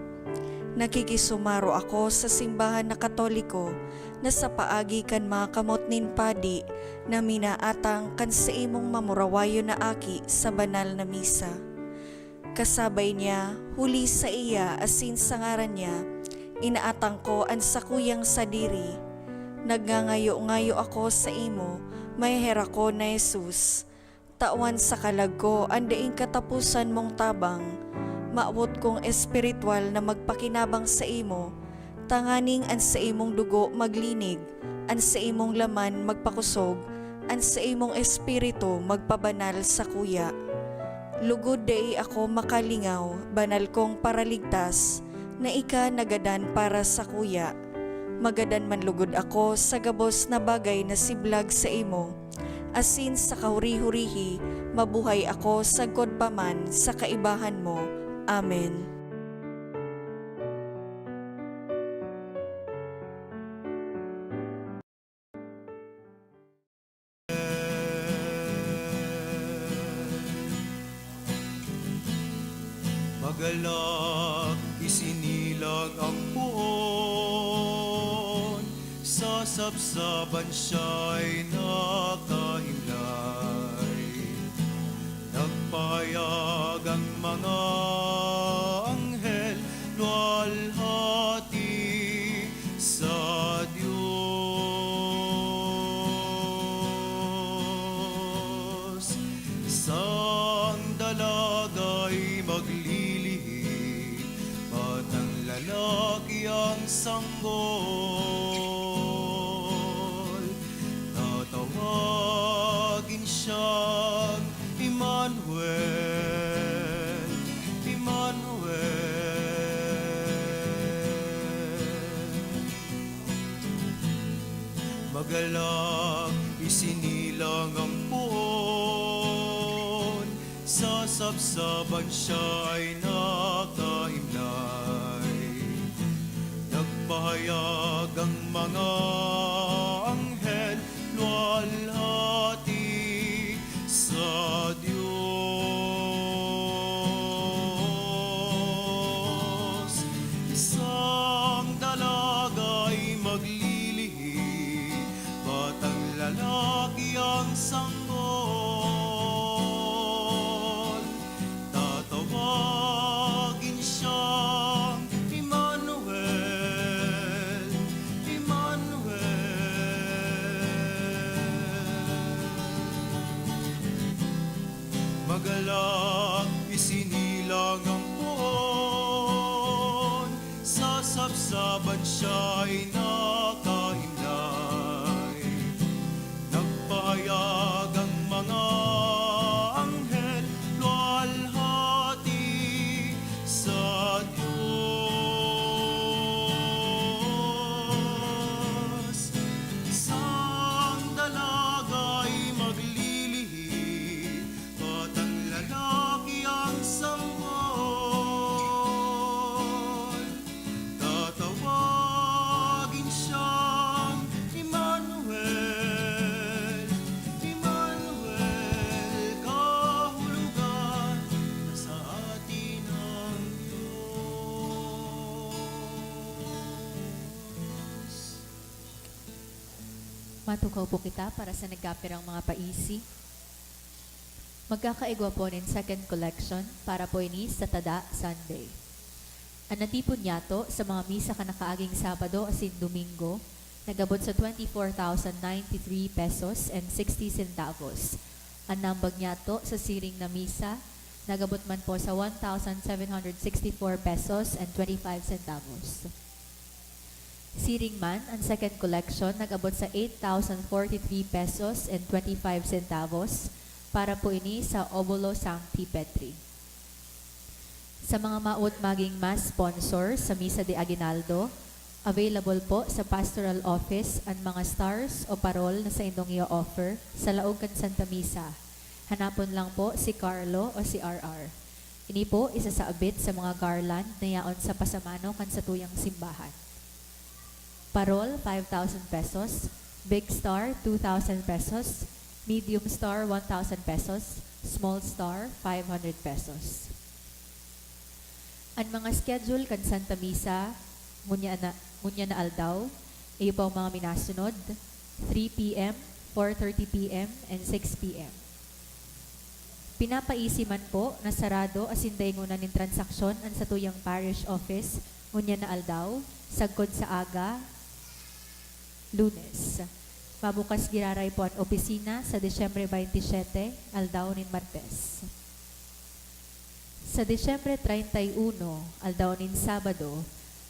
Nakikisumaro ako sa simbahan na Katoliko na sa paagi kan mga kamot nin padi na minaatang kan sa imong mamurawayo na aki sa banal na misa. Kasabay niya, huli sa iya asin sa ngaran niya, inaatang ko ang sakuyang sadiri. Nagngangayo-ngayo ako sa imo, may hera ko na Jesus. Tawan sa kalag ko, andaing katapusan mong tabang. Maawot kong espiritual na magpakinabang sa imo. Tanganing an sa imong dugo maglinig, an sa imong laman magpakusog, an sa imong espiritu magpabanal sa kuya. Lugod day ako makalingaw, banal kong paraligtas, na ika nagadan para sa kuya. Magadan man lugod ako sa gabos na bagay na siblag sa imo. Asin sa kahuri-hurihi, mabuhay ako sa godpaman sa kaibahan mo. Amen. Magalak isinilang ang puon, sa sabsaban siya'y nakahimlay. Nagpayag ang mga anghel, luwalhati sa Diyos. Isang dalaga'y maglilihi, batang lalaki ang sanggol. Tatawagin siyang Emmanuel, Emmanuel. Magalak isinilang ang puon, sa sabsaban siya'y nakahimlay. Nagpahayag ang mga anghel, luwalhati sa Diyos. Isang dalaga'y maglilihi, batang lalaki ang sanggol. Tatawagin siyang magalak isinilang ang poon, sa sapsaban siya'y nakahimlay. Nagpahayag ang mga anghel, luwalhati sa Diyos. Isang dalaga'y maglilihim, at ang lalaki ang sanggol. Tatawagin siyang Emmanuel, Emmanuel, kahulugan na sa atin ang Diyos. Matukaw po kita para sa nagkapirang mga paisi. Magkakaigwa po ng second collection para po ini sa Tada Sunday. Ang natipon niyato sa mga misa kanakaaging Sabado asin Domingo, nagabot sa 24,093 pesos and 60 centavos. Ang nambag niyato sa siring na misa, nagabot man po sa 1,764 pesos and 25 centavos. Siring man, ang second collection nag-abot sa 8,043 pesos and 25 centavos para po ini sa Obulo Sancti Petri. Sa mga maot maging mass sponsor sa Misa de Aguinaldo, available po sa pastoral office ang mga stars o parol na sa indong i-offer sa laog kan Santa Misa. Hanapon lang po si Carlo o si RR. Ini po isa sa abit sa mga garland na yaon sa pasamano kan sa tuyang simbahan. Parol, 5,000 pesos. Big Star, 2,000 pesos. Medium Star, 1,000 pesos. Small Star, 500 pesos. Ang mga schedule kan Santa Misa, ngunya na aldaw, iyo pa ang mga minasunod, 3 p.m., 4:30 p.m., and 6 p.m. Pinapaisi man po na sarado asin dayngunan ng transaksyon ang sa tuyang parish office, ngunya na aldaw, sagkod sa aga, Lunes. Mabukas giraray po ang opisina sa Disyembre 27, aldaw nin Martes. Sa Disyembre 31, aldaw nin Sabado,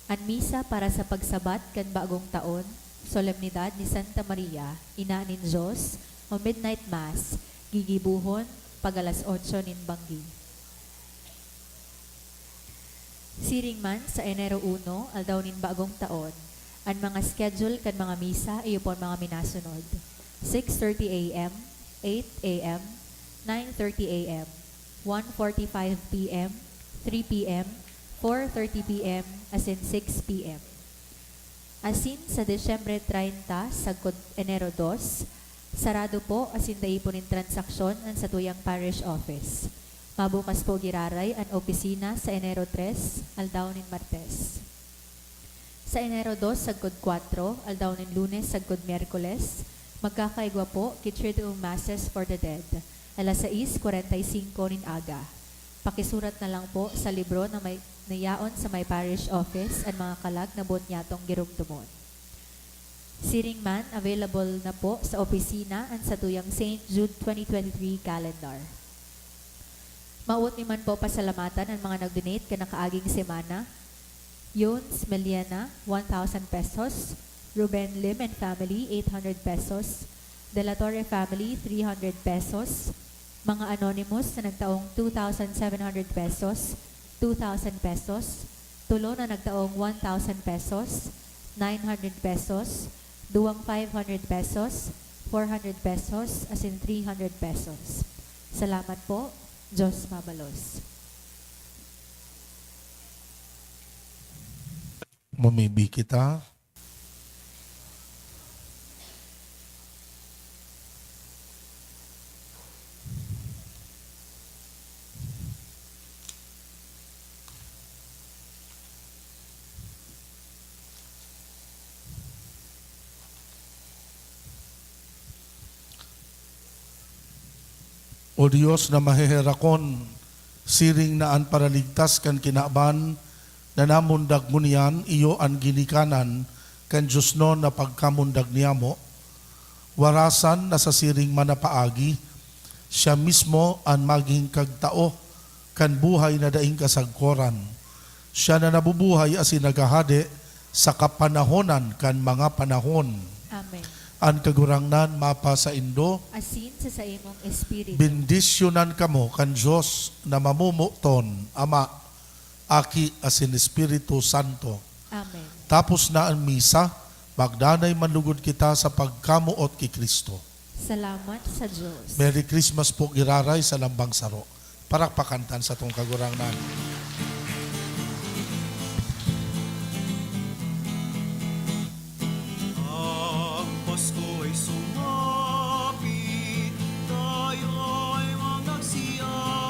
ang misa para sa pagsabat kan bagong taon, solemnidad ni Santa Maria, Ina nin Diyos, o Midnight Mass, gigibuhon pag alas 8 nin Banggi. Siring man sa Enero 1, aldaw nin bagong taon, ang mga schedule kan mga misa iyo po mga minasunod. 6:30 a.m., 8 a.m., 9:30 a.m., 1:45 p.m., 3 p.m., 4:30 p.m., asin 6 p.m. Asin sa Desyembre 30, sagkod Enero 2, sarado po asin dahi po nin transaksyon ang sa tuyang parish office. Mabukas po giraray ang opisina sa Enero 3, aldaw nin Martes. Sa Enero 2, sagkod 4, aldaw nin Lunes, sagkod Miyerkules, magkakaigwa po Triduum Masses for the Dead, alas 6:45 nin aga. Pakisurat na lang po sa libro na may nayaon sa may parish office ang mga kalag na buot nyatong girumdumon. Siring man, available na po sa opisina ang sa tuyang St. Jude 2023 calendar. Mauot ni man po pasalamatan ang mga nag-donate ka nakaaging semana. Yones Meliana, 1,000 pesos. Ruben Lim and family, 800 pesos. De La Torre family, 300 pesos. Mga anonymous na nagtaong 2,700 pesos, 2,000 pesos. Tulo na nagtaong 1,000 pesos, 900 pesos, duwang 500 pesos, 400 pesos, as in 300 pesos. Salamat po. Diyos mabalos. Mamibi kita. O Diyos na maheherakon, siring na an paraligtas kan kinaban, na namundag mo niyan, iyo ang ginikanan, kan Diyos no na pagkamundag niya mo, warasan na sa siring manapaagi, Siya mismo ang maging kagtao kan buhay na daing kasagkoran. Siya na nabubuhay as nagahade sa kapanahonan kan mga panahon. Amen. Ang kagurangnan mapa sa Indo, Asin sa imong espiritu. bendisyonan kamo kan Diyos na mamumuton, Ama, Aki, asin Espiritu Santo. Amen. Tapos na ang misa, magdanay manlugod kita sa pagkamuot kay Kristo. Salamat sa Diyos. Merry Christmas po giraray sa Lambang Saro. Parakpakantan sa tong kagurangnan. Ang Pasko ay sumapit, tayo ay magsiawit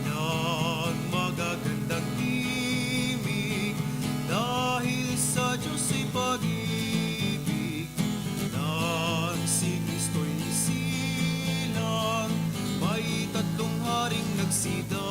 ng magagandang himig, dahil sa Diyos ay pag-ibig, nang si Kristo'y isilang, may tatlong haring nagsidalang.